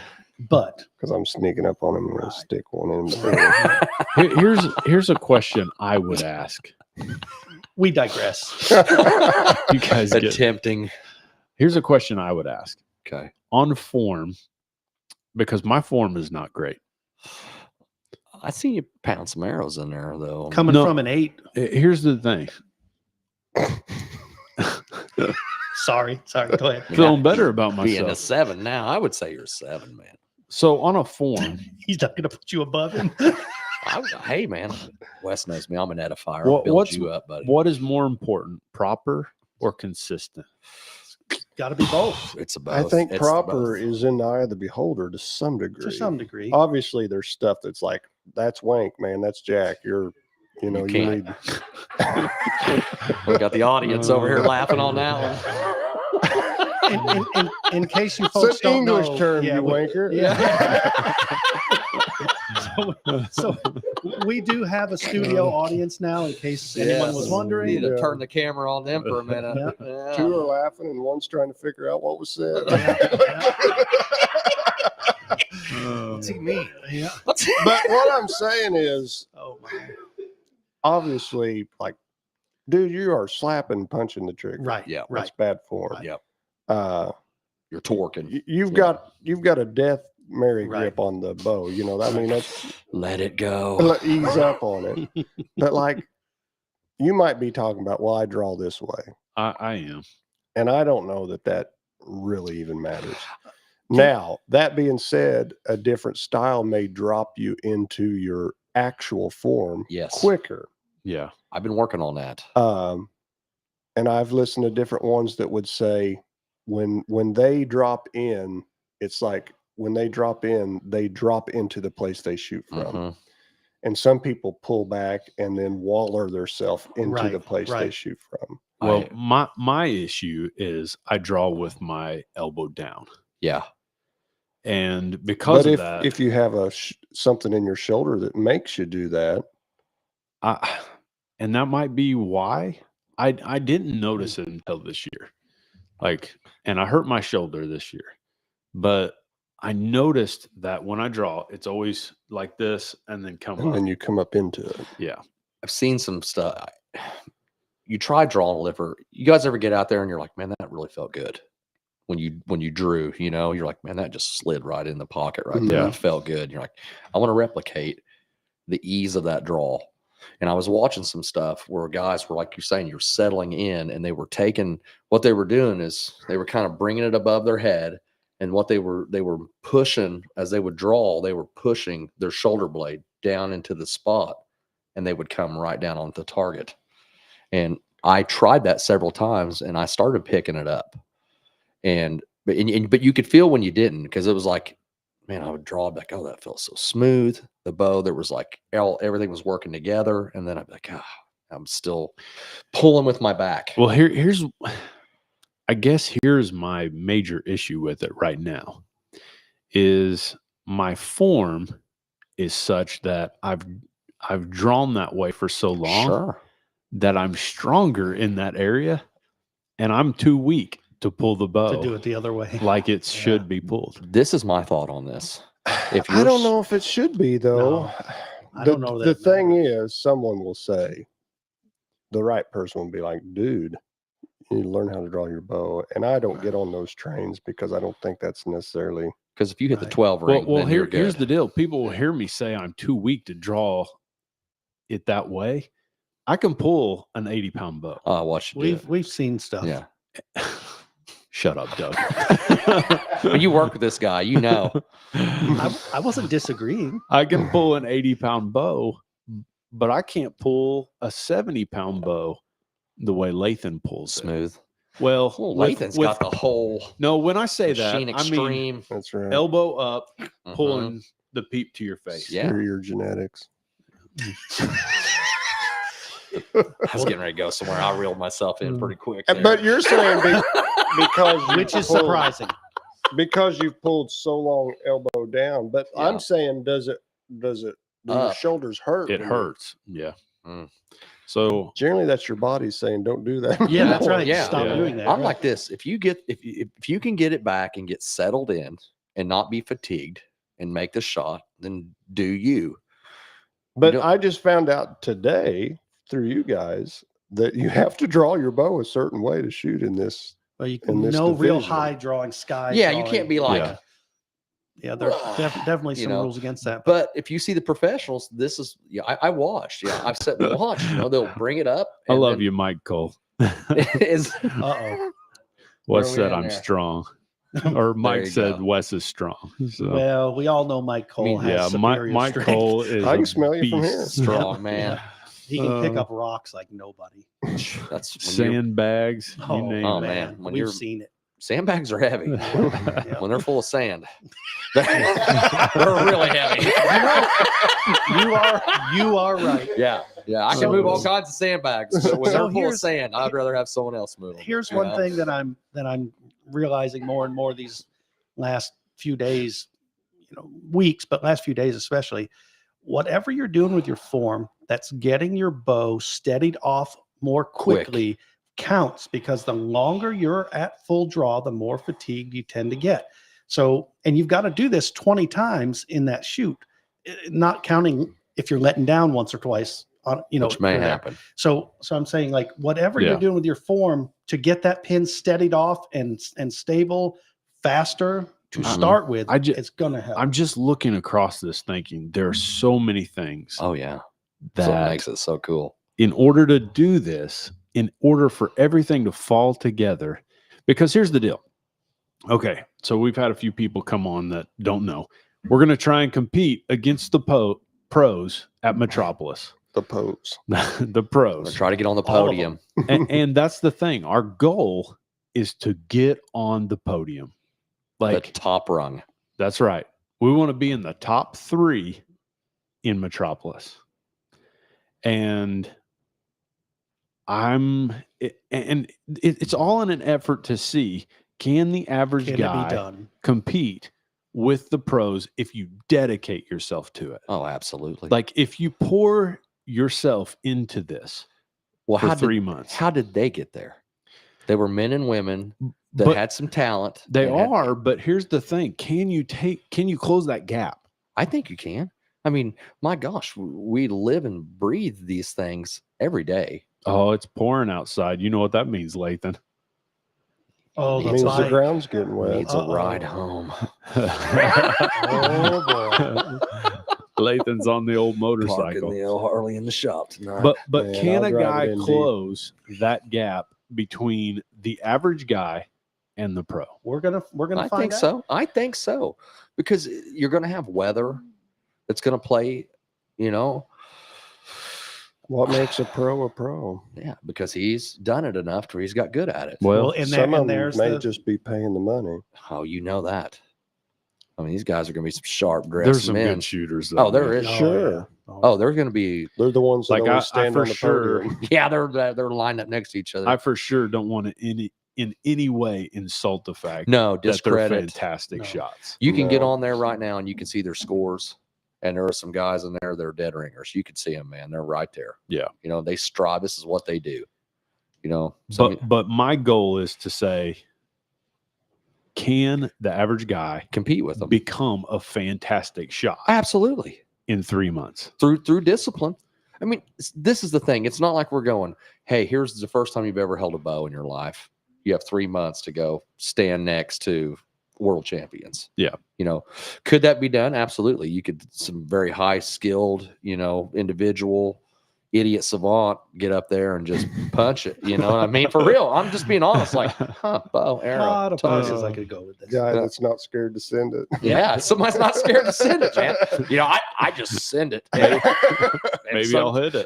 But because I'm sneaking up on him and gonna stick one in. The here's a question I would ask. we digress. You guys get. Attempting. Here's a question I would ask Okay. on form, because my form is not great. I see you pound some arrows in there though. Coming No. from an 8. Here's the thing. Sorry. Go ahead. Feeling better about Being a myself. 7 now, I would say you're a 7, man. So on a form, He's not going to put you above him. Hey, man, Wes knows me. I'm an edifier. What- I'll build what's- you up, buddy. what is more important, proper or consistent? Got to be both It's about. I think proper is in the eye of the beholder to some degree. to some degree. Obviously, there's stuff that's like, that's wank, man. That's Jack. You know, you can't. need. We got the audience over here laughing on that one. In case you It's an folks don't English know, term, yeah, you we- wanker. Yeah. so we do have a studio audience now, in case anyone was Yes. wondering. Need to Yeah. turn the camera on them for a minute. Yeah. Yeah. Two are laughing and one's trying to figure out what was said. What's he mean? Yeah. But what I'm saying is, Oh my. obviously, like dude, you are slapping, punching the trigger. Right. Yeah, Right. That's bad form. Right. Yep. Uh, You're torquing. you've Yeah. got a death Mary Right. grip on the bow. You know, I mean, that's Let it go. ease up on it. But like, you might be talking about, well, I draw this way, I am. and I don't know that really even matters. Now, that being said, a different style may drop you into your actual form Yes. quicker. Yeah. I've been working on that. And I've listened to different ones that would say when they drop in, it's like when they drop in, they drop into the place they shoot from. Mhm. And some people pull back and then waller themselves into the Right, place they right. shoot from. Well, my issue is I draw with my elbow down, Yeah. and because But of that, if you have something in your shoulder that makes you do that, and that might be why I didn't notice it until this year. Like, and I hurt my shoulder this year, but I noticed that when I draw, it's always like this and then come and up. then you come up into it. Yeah. I've seen some stuff. You try drawing a liver. You guys ever get out there and you're like, man, that really felt good when you drew. You know, you're like, man, that just slid right in the pocket right there. Yeah. It felt good. You're like, I want to replicate the ease of that draw. And I was watching some stuff where guys were, like you're saying, you're settling in, and they were taking, what they were doing is they were kind of bringing it above their head, and what they were pushing as they would draw, they were pushing their shoulder blade down into the spot, and they would come right down on the target. And I tried that several times, and I started picking it up. But you could feel when you didn't, because it was like, man, I would draw it back. Oh, that felt so smooth. The bow, there was like everything was working together, and then I'd be like, I'm still pulling with my back. Well, I guess here's my major issue with it right now is my form is such that I've drawn that way for so long Sure. that I'm stronger in that area, and I'm too weak to pull the bow To do it the other way. like it should be pulled. This is my thought on this. If I don't know if it should be though. No, I don't know that The it thing matters. is, someone will say, the right person will be like, dude, you need to learn how to draw your bow. And I don't get on those trains because I don't think that's necessarily. because if you hit the Right. 12 ring, Well, then you're good. here's the deal. People will hear me say I'm too weak to draw it that way. I can pull an 80-pound bow. Oh, I watched you do it. We've seen stuff. Yeah. Shut up, Doug. When you work with this guy, you know. I wasn't disagreeing. I can pull an 80-pound bow, but I can't pull a 70-pound bow the way Lathan pulls it. Smooth. Well, Well, with- Lathan's with- got the whole no, when I say that, machine I mean extreme. That's right. elbow up, Mhm. pulling the peep to your face. Yeah. Superior genetics. I was getting ready to go somewhere. I reeled myself in pretty quick. there. But you're saying because you Which is pulled- surprising. because you've pulled so long elbow down. But Yeah. I'm saying, do your Up. shoulders hurt? It when you- hurts. Yeah. Mm. So Generally, that's your body saying, don't do that. Yeah, that's anymore." right. Yeah. Stop Yeah. doing that. I'm right. like this. If you can get it back and get settled in and not be fatigued and make the shot, then do you. But don't- I just found out today through you guys that you have to draw your bow a certain way to shoot in this. Well, you in can this no real division. high drawing sky. Yeah, you drawing. can't be like. Yeah. Yeah, there are definitely You some know, rules against that. But if you see the professionals, this is. Yeah, I watched. Yeah, I've sat and watched. You know, they'll bring it up. I and love then you, Mike Cole. Is Uh-oh. Wes we said at I'm there? strong. Or Mike you said go. Wes is strong. So Well, we all know Mike Cole has yeah, superior Mike strength. Cole is I can a smell you from here. beast. strong man. He can pick Uh, up rocks like nobody. That's when you're- Sandbags, you Oh, name Oh, it. man. When We've you're- seen it. sandbags are heavy. Yeah. When they're full of sand, they're really heavy. You are right. Yeah, yeah. I can So- move all kinds of sandbags, but when So they're full of here's- sand, I'd rather have someone else move them. Here's you one know? thing that I'm realizing more and more these last few days, weeks, but last few days especially. Whatever you're doing with your form, that's getting your bow steadied off more Quick. quickly counts, because the longer you're at full draw, the more fatigued you tend to get. So, and you've got to do this 20 times in that shoot, not counting if you're letting down once or twice on, you know, Which may for that. happen. So I'm saying, like, whatever Yeah. you're doing with your form to get that pin steadied off and stable faster to Mhm. start with, it's gonna help. I'm just looking across this thinking there are so many things Oh yeah. That's what that makes it so cool. in order to do this, in order for everything to fall together, because here's the deal. Okay, so we've had a few people come on that don't know. We're going to try and compete against the pros at Metropolis. The pose. The Let's pros. try to get on the All of podium. And that's the thing. Our goal is to get on the podium. The Like, top rung. that's right. We want to be in the top 3 in Metropolis. And it's all in an effort to see, can the average Can it be guy done? compete with the pros if you dedicate yourself to it? Oh, absolutely. Like, if you pour yourself into this well, for 3 months, how did they get there? They were men and women that but had some talent. they and had- are. But here's the thing: can you close that gap? I think you can. I mean, my gosh, we live and breathe these things every day. Oh, it's pouring outside. You know what that means, Lathan. Oh, It the means the bike. ground's getting wet. Needs a ride home. Oh, Lathan's on the old Parking motorcycle. the old Harley in the shop tonight. But Man, can I'll a drive guy it in deep. close that gap between the average guy and the pro? We're gonna I find think out. so. I think so. Because you're going to have weather that's going to play, you know. what makes a pro a pro? Yeah, because he's done it enough to where he's got good at it. Well, And Some of them there's may the just be paying the money. Oh, you know that. I mean, these guys are going to be some sharp dressed there's some men. good shooters. Oh, there is. Sure. Oh, they're going to be. They're the ones that Like, always I stand for on the sure- podium. Yeah, they're lined up next to each other. I for sure don't want to in any way insult the fact No, that they're discredit. fantastic No. shots. You can get No. on there right now and you can see their scores. And there are some guys in there that are dead ringers. You can see them, man. They're right there. Yeah. You know, they strive. This is what they do. You know, so But my goal is to say, can the average guy compete with them. become a fantastic shot Absolutely. in 3 months? Through discipline. I mean, this is the thing. It's not like we're going, hey, here's the first time you've ever held a bow in your life. You have 3 months to go stand next to world champions. Yeah. You know, could that be done? Absolutely. You could, some very high skilled, you know, individual idiot savant get up there and just punch it. You know what I mean? For real. I'm just being honest. Like, bow, a arrow. lot of target. places I could go with this. Guy that's not scared to send it. Yeah, somebody's not scared to send it, man. You know, I just send it. And Maybe some- I'll hit it.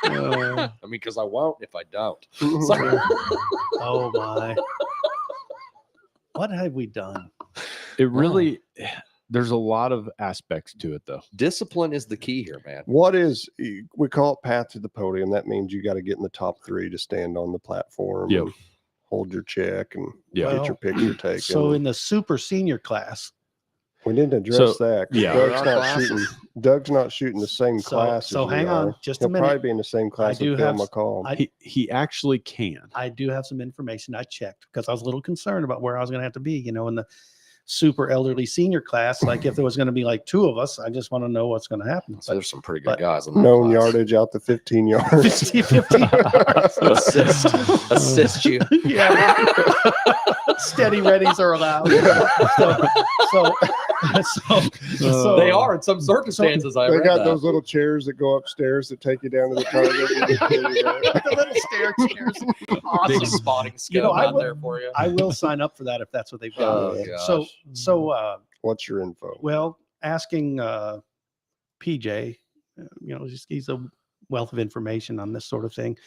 I mean, because I won't if I don't. So- Oh my! What have we done? It really, there's a lot of aspects to it, though. Discipline is the key here, man. What is, we call it path to the podium. That means you got to get in the top 3 to stand on the platform. Yep. And hold your check and Yeah. get your picture taken. So in the super senior class, we didn't address So, that. 'cause yeah. Doug's There are not classes. shooting. Doug's not shooting the same So- class. so as we hang on are. just a He'll minute. probably be in the same class do as Bill have- McCall. He actually can. I do have some information. I checked because I was a little concerned about where I was going to have to be. You know, in the super elderly senior class, like if there was going to be like 2 of us, I just want to know what's going to happen. So there's some pretty good but- guys in that Known class. yardage out to 15 yards. 50 yards. Assist you. Yeah. Steady readies are allowed. So They are in some circumstances. I They read got that. those little chairs that go upstairs that take you down to the target. the little stair chairs. big Awesome. spotting scope You know, I out would- there for you. I will sign up for that if that's what they've got. Oh, Yeah. gosh. What's your info? Well, asking PJ, you know, he's a wealth of information on this sort of thing.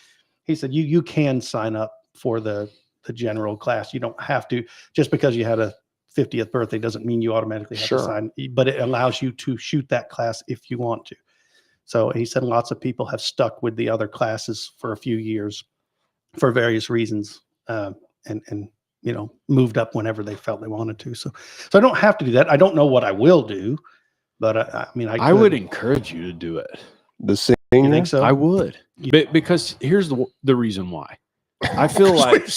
He said you can sign up for the general class. You don't have to, just because you had a 50th birthday doesn't mean you automatically have Sure. to sign, but it allows you to shoot that class if you want to. So he said lots of people have stuck with the other classes for a few years for various reasons, and you know, moved up whenever they felt they wanted to. So I don't have to do that. I don't know what I will do, but I mean, I would could. encourage you to do it. The senior? You think so? I would. Because here's the reason why. I feel like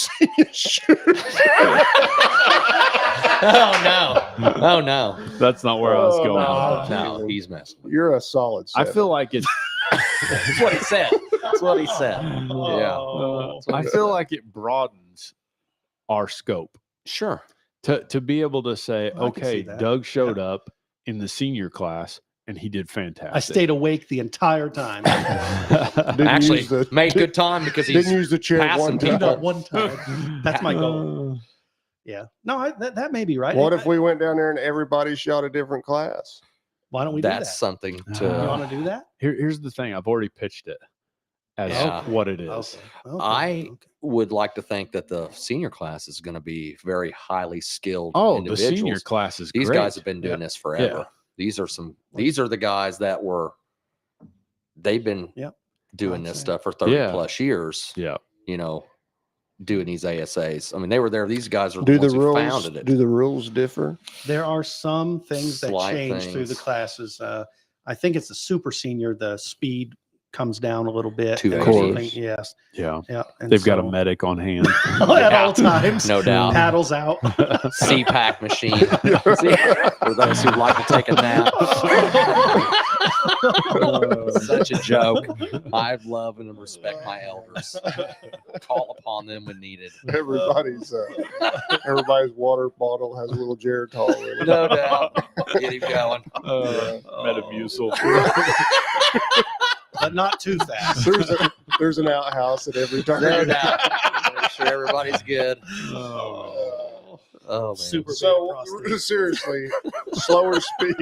Oh no! that's not where I was Oh, going. no. with that. No, he's messing. You're a solid. I seven. feel like it's That's what he said. That's what he said. Yeah. I feel like it broadens our scope Sure. to be able to say, Well, I can see okay, that. Doug showed up in the senior class and he did fantastic. I stayed awake the entire time. Didn't Actually, use the- made good time because he's Didn't use the chair passing one people. time. Not one time. That's my goal. Yeah. No, that may be right. What if we went down there and everybody shot a different class? Why don't we do That's that? something You to. want to do that? Here's the thing. I've already pitched it as Yeah. what it is. Okay. I would like to think that the senior class is going to be very highly skilled. Oh, the individuals. senior class is These great. guys have been doing this forever. These are the guys that they've been doing I'd this say. stuff for 30 Yeah. plus years, Yeah. you know, doing these ASAs. I mean, they were there. These guys are Do the the ones who rules? founded it. Do the rules differ? There are some things that Slight change through the things. classes. I think it's the super senior. The speed comes down a little bit. 280. and everything. Yes. Yeah. Yeah. And They've got a so- medic on hand. at Yeah. all times. No doubt. Paddles out. CPAC machine for those who like to take a nap. Such a joke. I love and respect my elders. Call upon them when needed. Everybody's water bottle has a little Geritol in it. No doubt. Get him going. Metamucil. But not too fast. There's an outhouse at every No turn. doubt. Make sure everybody's good. Oh. Oh, man. Super big So prostate. seriously, slower speeds.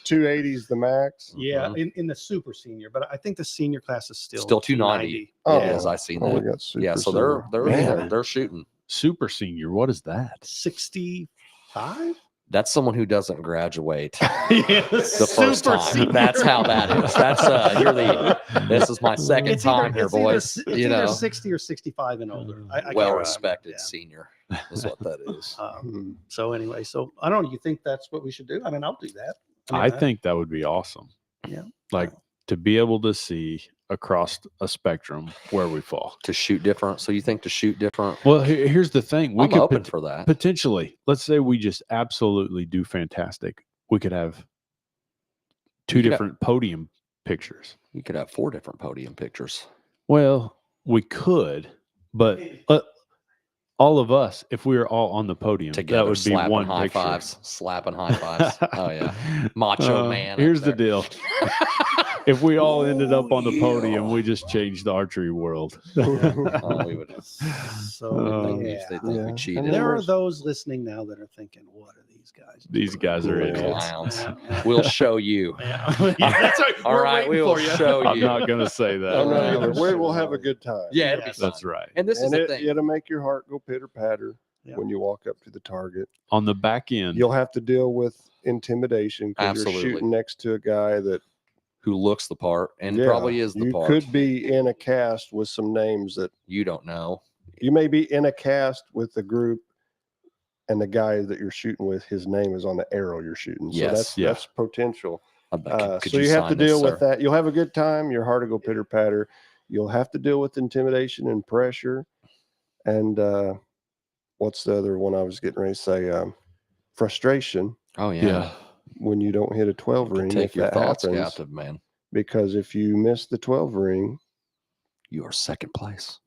280 is the max. Yeah, in the super senior, but I think the senior class is still 290. Oh, Yes, I seen Oh, we that. got super Yeah, so senior. they're Man. they're shooting. Super senior. What is that? 65. That's someone who doesn't graduate Yeah, the first time. That's how that is. That's this is my second time here, boys. It's You either know, 60 or 65 and older. I can't well remember. respected Yeah. senior is what that is. Hmm. So anyway, so I don't know. You think that's what we should do? I mean, I'll do that. I think that would be awesome. Yeah. Like to be able to see across a spectrum where we fall. To shoot different. So you think to shoot different? Well, here's the thing. We I'm could open for that. potentially, let's say we just absolutely do fantastic. We could have two You could have- different podium pictures. You could have 4 different podium pictures. Well, we could, but all of us, if we were all on the podium, Together, that would be slapping one high picture. fives, slapping high fives. Oh yeah, macho man. up Here's the there. deal. If we all ended up on the podium, we just changed the archery world. Oh, we would. So. They Yeah. think Yeah. we cheated. And There are there's- those listening now that are thinking, "What are these guys?" These guys are Yeah. idiots. Clowns. We'll show you. Yeah, that's right. All We're right, waiting we will for you. show I'm you. not going to say that. I'm not Yeah. either. We will have a good time. Yeah, it'll be Yes. fun. That's right. And this is And the thing. it'll make your heart go pitter patter Yeah. when you walk up to the target. On the back end, You'll have to deal with intimidation because you're Absolutely. shooting next to a guy that Who looks the part and yeah, probably is the you part. could be in a cast with some names that You don't know. you may be in a cast with the group and the guy that you're shooting with, his name is on the arrow you're shooting. So Yes. that's Yeah. that's potential. Could So you have to sign this, deal with sir? that. You'll have a good time. Your heart will go pitter patter. You'll have to deal with intimidation and pressure. And what's the other one I was getting ready to say? Frustration Oh yeah. yeah. when you don't hit a 12 You can ring. take If your that thoughts happens, captive, man. because if you miss the 12 ring, You are second place.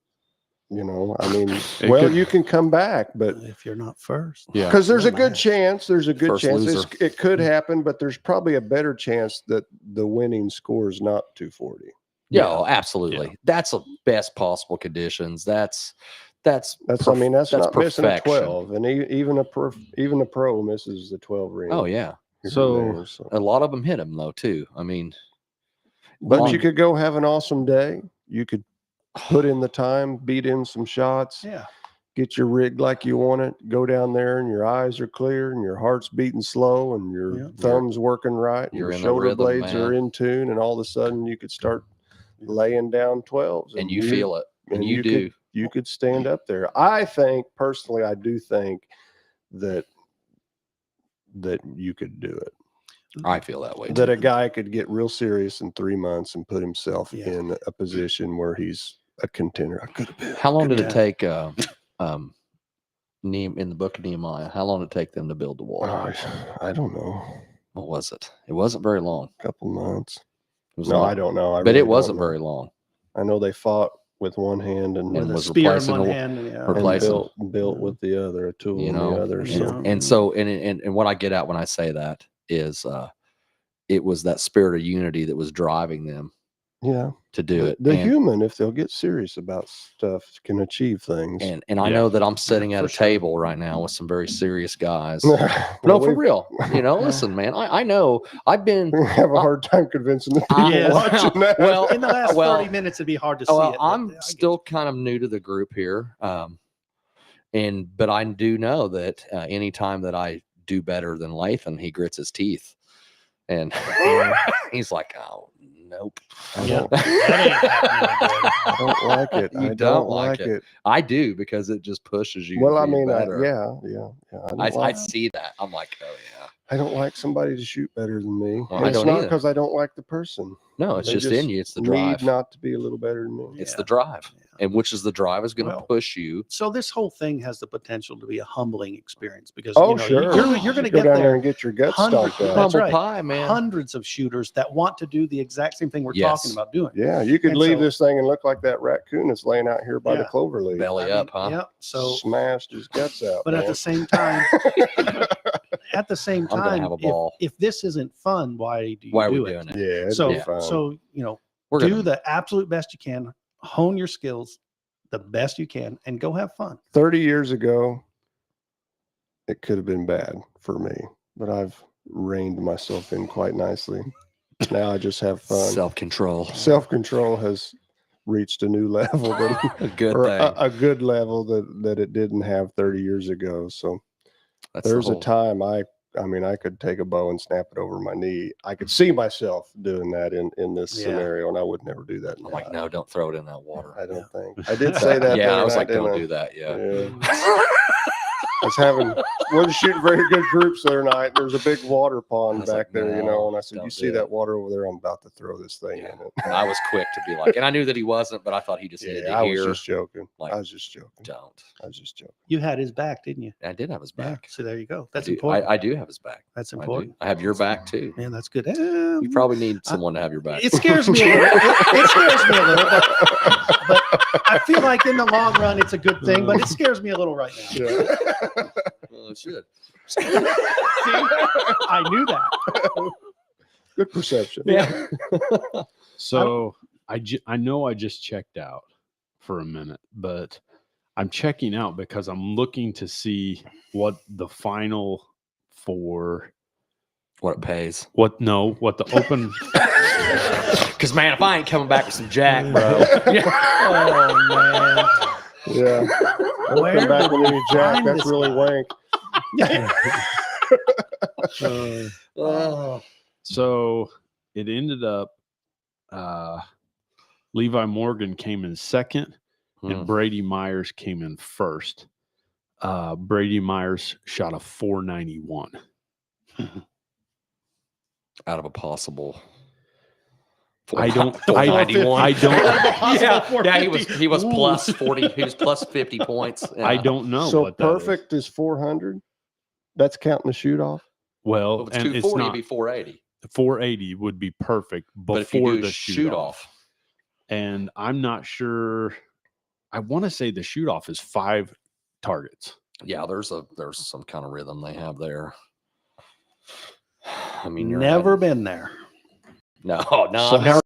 you know, I mean, It well, could- you can come back, but If you're not first, Yeah. because there's a Doesn't good matter. chance, there's a good First chance loser. it could happen, but there's probably a better chance that the winning score is not 240. Yeah, oh, absolutely. That's the best possible conditions. That's That's I mean, that's not missing a perfection. 12, and even a pro misses the 12 ring. Oh yeah. here and So- there, so. A lot of them hit him though too. I mean, But long- you could go have an awesome day. You could put in the time, beat in some shots, yeah, get your rig like you want it, go down there and your eyes are clear and your heart's beating slow and your Yeah. thumbs working right, and You're your in the shoulder rhythm, blades are man. in tune, and all of a sudden you could start laying down 12s and you feel it. And you could- do. you could stand up there. I think personally, I do think that you could do it. I feel that way. That too. a guy could get real serious in 3 months and put himself Yeah. in a position where he's a contender. I could have been. How long did Yeah. it take in the book of Nehemiah? How long did it take them to build the wall? I don't know. What was it? It wasn't very long. A couple months. was No, long. I don't know. I but really it don't wasn't know. very long. I know they fought with one hand and, And With a was spear in replacing one the- hand. Yeah. and replacing- built Yeah. with the other, a tool You in know, the other. So Yeah. And so, and what I get at when I say that is, it was that spirit of unity that was driving them yeah, to do it. the And- human, if they'll get serious about stuff, can achieve things. And I Yeah. know that I'm sitting at for a sure. table right now with some very serious guys. Well, No, for we've- real. You know, Yeah. listen, man, I know I've been. We have a hard time convincing the people I- watching that. well, In the last well, 30 minutes, it'd be hard to see Well, it. but I'm I get still kind of new to the group here, but I do know that anytime that I do better than Lathan, he grits his teeth, and he's like, "Oh, nope." I Yeah. don't, That ain't happening, I don't like it. You I don't don't like like it. it. I do because it just pushes you. Well, to I be mean, better. yeah. I like, see that. I'm like, oh yeah. I don't like somebody to shoot better than me. Well, And I it's don't not either. because I don't like the person. No, it's They just in you. It's the drive. Need not to be a little better than me. It's Yeah. the drive, Yeah. and which is the drive is going to Well, push you. So this whole thing has the potential to be a humbling experience because Oh, you know, sure. you're going to Go get down there there. and get your guts Hundreds- stomped out. That's Humble right. pie, man. Hundreds of shooters that want to do the exact same thing we're Yes. talking about doing. Yeah, you could And leave so- this thing and look like that raccoon that's laying out here by the Yeah. clover leaf. Belly up, huh? Yeah. So, Smashed his guts out. but at man. the same time, at the same I'm gonna time, have a ball. if this isn't fun, why do you Why are do we it? doing it? yeah, it'd So, be fun. so you know, We're do gonna the absolute best you can, hone your skills the best you can, and go have fun. 30 years ago, it could have been bad for me, but I've reined myself in quite nicely. Now I just have fun. self-control. Self-control has reached a new level that A good or thing. a good level that it didn't have 30 years ago. So That's the there's a whole- time I mean, I could take a bow and snap it over my knee. I could see myself doing that in this Yeah. scenario, and I would never do that. I'm now. like, no, don't throw it in that water. I don't think I did say that. the Yeah, other I was night, like, don't didn't I? do that. Yeah. Yeah. I was having wasn't shooting very good groups the other night. There's a big water I pond was back like, there, you no, know, and I said, don't "You do see it." that water over there? I'm about to throw this thing Yeah. in it." And I was quick to be like, and I knew that he wasn't, but I thought he just needed Yeah, to I was hear. just joking. like, I was just joking. Don't. I was just joking. You had his back, didn't you? I did have his Yeah. back. So there you go. I That's do- important. I do have his back. That's I do. important. I have your back too. Man, that's good. You probably need someone to have your back. It scares me a little. It scares me a little, but I feel like in the long run, it's a good thing. But it scares me a little right now. Yeah. Well, it should. See, I knew that. Good perception. Yeah. So I know I just checked out for a minute, but I'm checking out because I'm looking to see what the final for What it pays. what the open Because man, if I ain't coming back with some jack, bro. Oh man. Yeah. Where Come back did with we any jack. find That's this really guy? wank. Oh, so it ended up Levi Morgan came in second and Brady Myers came in first. Brady Myers shot a 491. Out of a possible. I don't- 491. I don't- yeah, he was plus 40. He was plus 50 points. I Yeah. don't know So what that is. perfect is 400. That's counting the shoot off. Well, If it's and it's 240, not it'd be 480. 480 would be perfect But if you before do the shoot off, And I'm not sure. I want to say the shoot off is 5 targets. yeah, there's some kind of rhythm they have there. I mean, you're never been there. No, So- I've never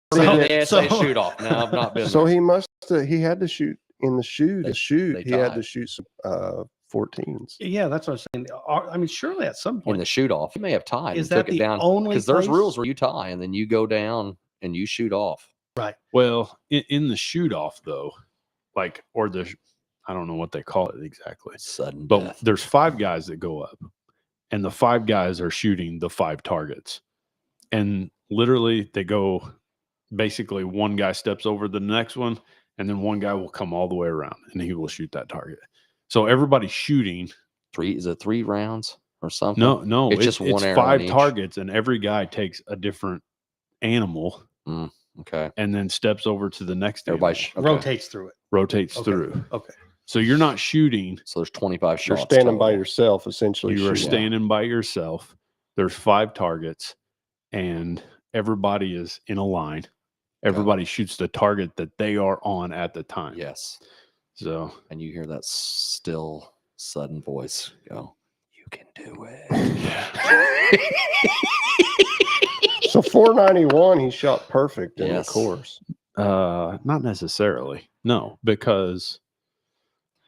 been So- to the SA so- shoot off. No, I've not been. So there. he must he had to shoot in the shoot. They- The shoot they he had tied. to shoot some 14s. Yeah, that's what I'm saying. I mean, surely at some in point, the shoot off, you may have tied. is and that took it the down only because there's place? rules where you tie and then you go down and you shoot off. Well, in the shoot off though, like or the I don't know what they call it exactly, Sudden but death. there's 5 guys that go up, and the 5 guys are shooting the 5 targets, and literally they go. Basically, one guy steps over the next one, and then one guy will come all the way around, and he will shoot that target. So everybody's shooting. Is it 3 rounds or something? No, It's just one arrow 5 in each. targets, and every guy takes a different animal Okay. and then steps over to the next. Everybody animal, okay. rotates through it. rotates Okay. through. Okay. So you're not shooting. So there's 25 You're shots. standing by total. yourself essentially. You are shooting. standing by yourself. There's 5 targets, and everybody is in a line. Everybody shoots the target that they are on at the time. Yes. So, And you hear that still, sudden voice go, "You can do it." So 491, he shot perfect in the Yes. course. not necessarily. No, because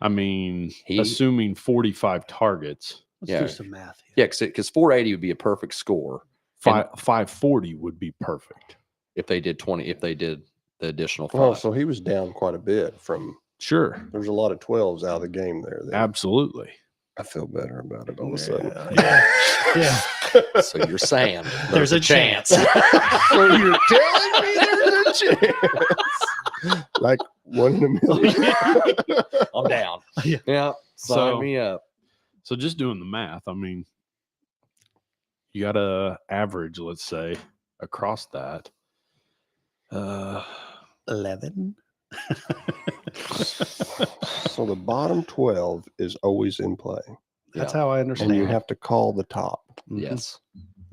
I mean, assuming 45 targets, Let's Yeah. do some math. Yeah, because 480 would be a perfect score 540 would be perfect. if they did 20. If they did the additional 5. Oh, so he was down quite a bit from. Sure. There's a lot of 12s out of the game there. Then. Absolutely. I feel better about it all of a sudden. Yeah. So you're saying There's a chance. So you're telling me there's a chance? Like 1 in a million. I'm down. Yeah. Yeah. Sign So- me up. So just doing the math, I mean, you got to average, let's say, across that. 11. So the bottom 12 is always in play, That's how I understand. and you have to call the top. Mhm. Yes.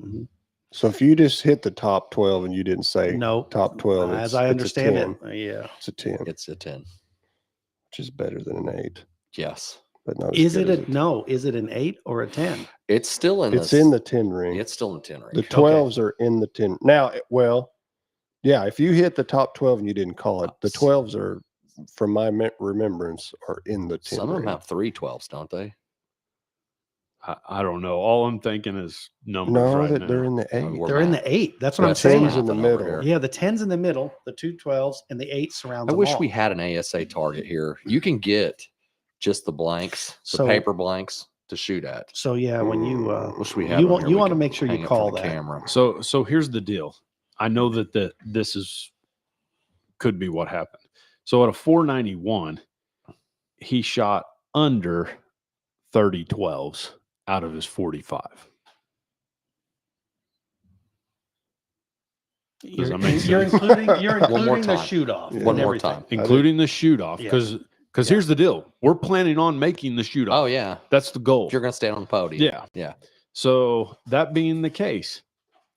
Mhm. So if you just hit the top 12 and you didn't say No, top 12, as it's- I it's a understand 10. it, yeah. It's a 10, It's a 10. which is better than an 8, Yes. but not as Is good it as a no? Is it an 8 or a 10? It's still in It's in the 10 ring. It's still in the 10 range. The 12s are in the 10. Now, well, yeah, if you hit the top 12 and you didn't call it, the 12s are, from my remembrance, are in the 10 Some of them ring. have 3 12s, don't they? I don't know. All I'm thinking is numbers No, right that now. they're in the Oh, 8. we're They're in math- the 8. That's what we're I'm The saying. 10s in the mathing over middle. here. Yeah, the 10's in the middle, the 2 12s, and the 8 surrounds I them wish all. we had an ASA target here. You can get just the blanks, the So- paper blanks to shoot at. So yeah, when you Wish we had you one want here you we want to could make sure hang you it for call the that. camera. So here's the deal. I know that this is could be what happened. So at a 491, he shot under 30 12s out of his 45. Does that make You're sense? including you're One more including the time. shoot off. Yeah. One and more everything. time. Including the shoot off. Yeah. Because Yeah. here's the deal. We're planning on making the shoot off. Oh yeah. That's the goal. If you're gonna stand on the podium. Yeah. Yeah. So that being the case,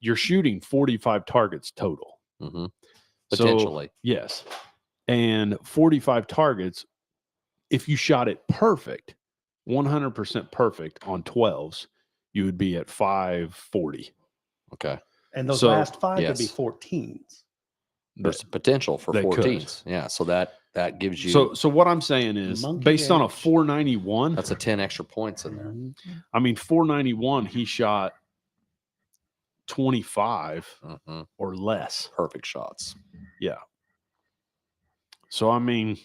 you're shooting 45 targets total. hmm So, Potentially. yes. And 45 targets, if you shot it perfect, 100% perfect on 12s, you would be at 540. Okay. And those So, last 5 could be yes. 14s. There's potential for they could. 14s. Yeah. So that gives you So what I'm saying is Monkey based on a age. 491, that's a 10 extra points in there. Mhm. I mean 491 he shot 25 hmm or less. Perfect shots. Yeah. So I mean,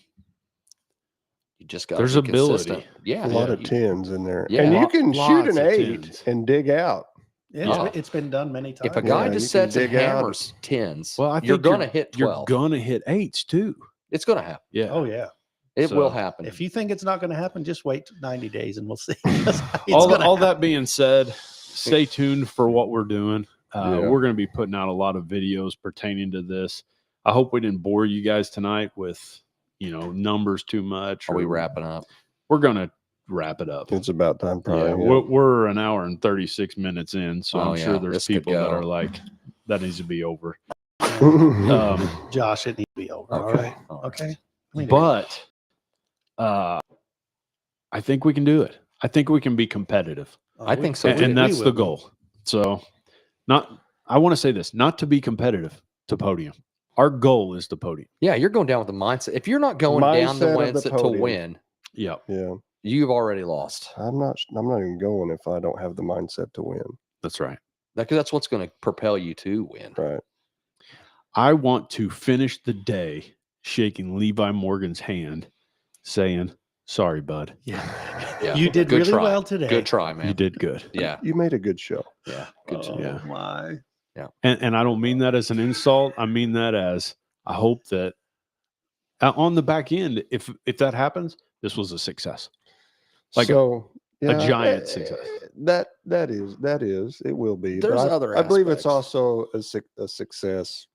You just got There's be ability. consistent. Yeah. A lot Yeah. of 10s in there. Yeah. And you Lot- can shoot lots an of 8 10s. and dig out. Yeah, Yeah. it's been done many times. If a guy Yeah, just you can sets and dig out. hammers 10s, well, I you're think gonna hit you're 12. gonna hit 8s too. It's gonna happen. Yeah. Oh yeah. It So, will happen. If you think it's not going to happen, just wait 90 days and we'll see. It's all gonna all happen. that being said, stay tuned for what we're doing. Yeah. We're going to be putting out a lot of videos pertaining to this. I hope we didn't bore you guys tonight with, numbers too much. Are we or- wrapping up? We're going to wrap it up. It's about time, Yeah, probably. we're an hour and 36 minutes in, so Oh, I'm sure yeah, there's this could people that go. are like, that needs to be over. Yeah. Josh, it needs to be over. All Okay. right. All right. Okay. I mean, But I think we can do it. I think we can be competitive. I think so, And, too. and that's we the will. goal. So I want to say this, not to be competitive, to podium. Our goal is the podium. Yeah, you're going down with the mindset. If you're not going down the Mindset of the mindset to podium. win, Yeah. Yeah. you've already lost. I'm not even going if I don't have the mindset to win. That's right. That's what's going to propel you to win. Right. I want to finish the day shaking Levi Morgan's hand, saying, "Sorry, bud. Yeah. You did Good really try. well today. Good try, man. You did good." Yeah. You made a good show. Yeah. Good job. Oh Yeah. my. And I don't mean that as an insult. I mean that as I hope that on the back end, if that happens, this was a success. Like so, giant success. That is it will be. There's but other I believe it's aspects. also a success,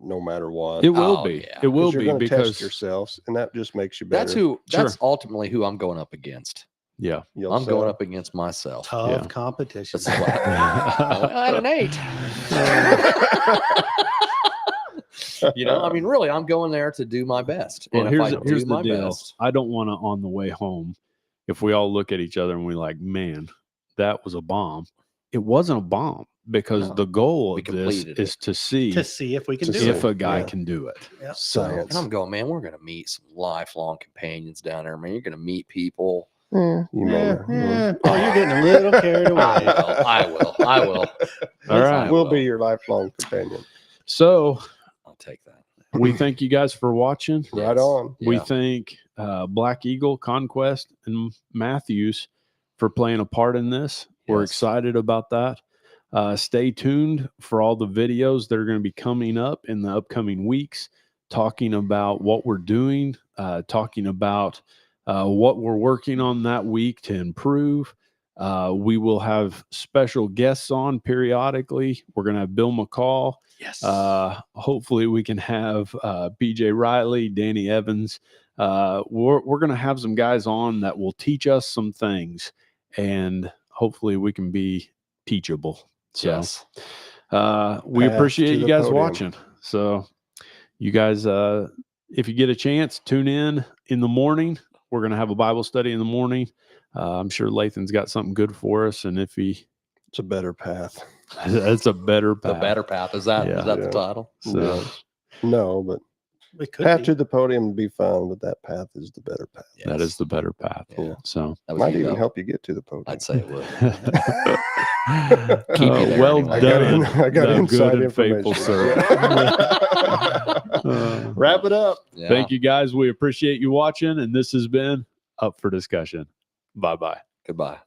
no matter what. It will Oh, be. yeah. It will you're be gonna because test yourselves, and that just makes you better. That's Sure. ultimately who I'm going up against. Yeah. You'll I'm going sell. up against myself. Tough Yeah. competition. This is what I had an 8. You know, I mean, really, I'm going there to do my best. Well, And if I here's do the my deal. best, I don't want to, on the way home, if we all look at each other and we like, man, that was a bomb. It wasn't a bomb because No, the goal we of this completed is it. to see To see if we can To do see if it. a guy Yeah. can do it. Yep. So, and Science. I'm going, man, we're going to meet some lifelong companions down there, man. You're going to meet people. You may Yeah, not. yeah. Oh, you're getting a little carried away. I will. all right. We'll be your lifelong companion. So I'll take that. we thank you guys for watching. Right Yes. on. We Yeah. thank Black Eagle, Conquest, and Matthews for playing a part in this. We're Yes. excited about that. Stay tuned for all the videos that are going to be coming up in the upcoming weeks, talking about what we're doing, talking about what we're working on that week to improve. We will have special guests on periodically. We're going to have Bill McCall. Yes. Hopefully we can have PJ Riley, Danny Evans. We're going to have some guys on that will teach us some things, and hopefully we can be teachable. So Yes. we Path appreciate to you the guys podium. watching. So you guys, if you get a chance, tune in the morning. We're going to have a Bible study in the morning. I'm sure Lathan's got something good for us. And if he, It's a better path. that's a better path. The better path. Is that Yeah. the Yeah. title? So No, but We could path be. to the podium would be fine, but that path is the better path. that is the better path. Yeah. So That was Might you, even though. help you get to the podium. I'd say it would. Keep you there well anyway. done. I got thou inside good and faithful information. servant. Wrap it up. Yeah. Thank you guys. We appreciate you watching. And this has been Up for Discussion. Bye-bye. Goodbye.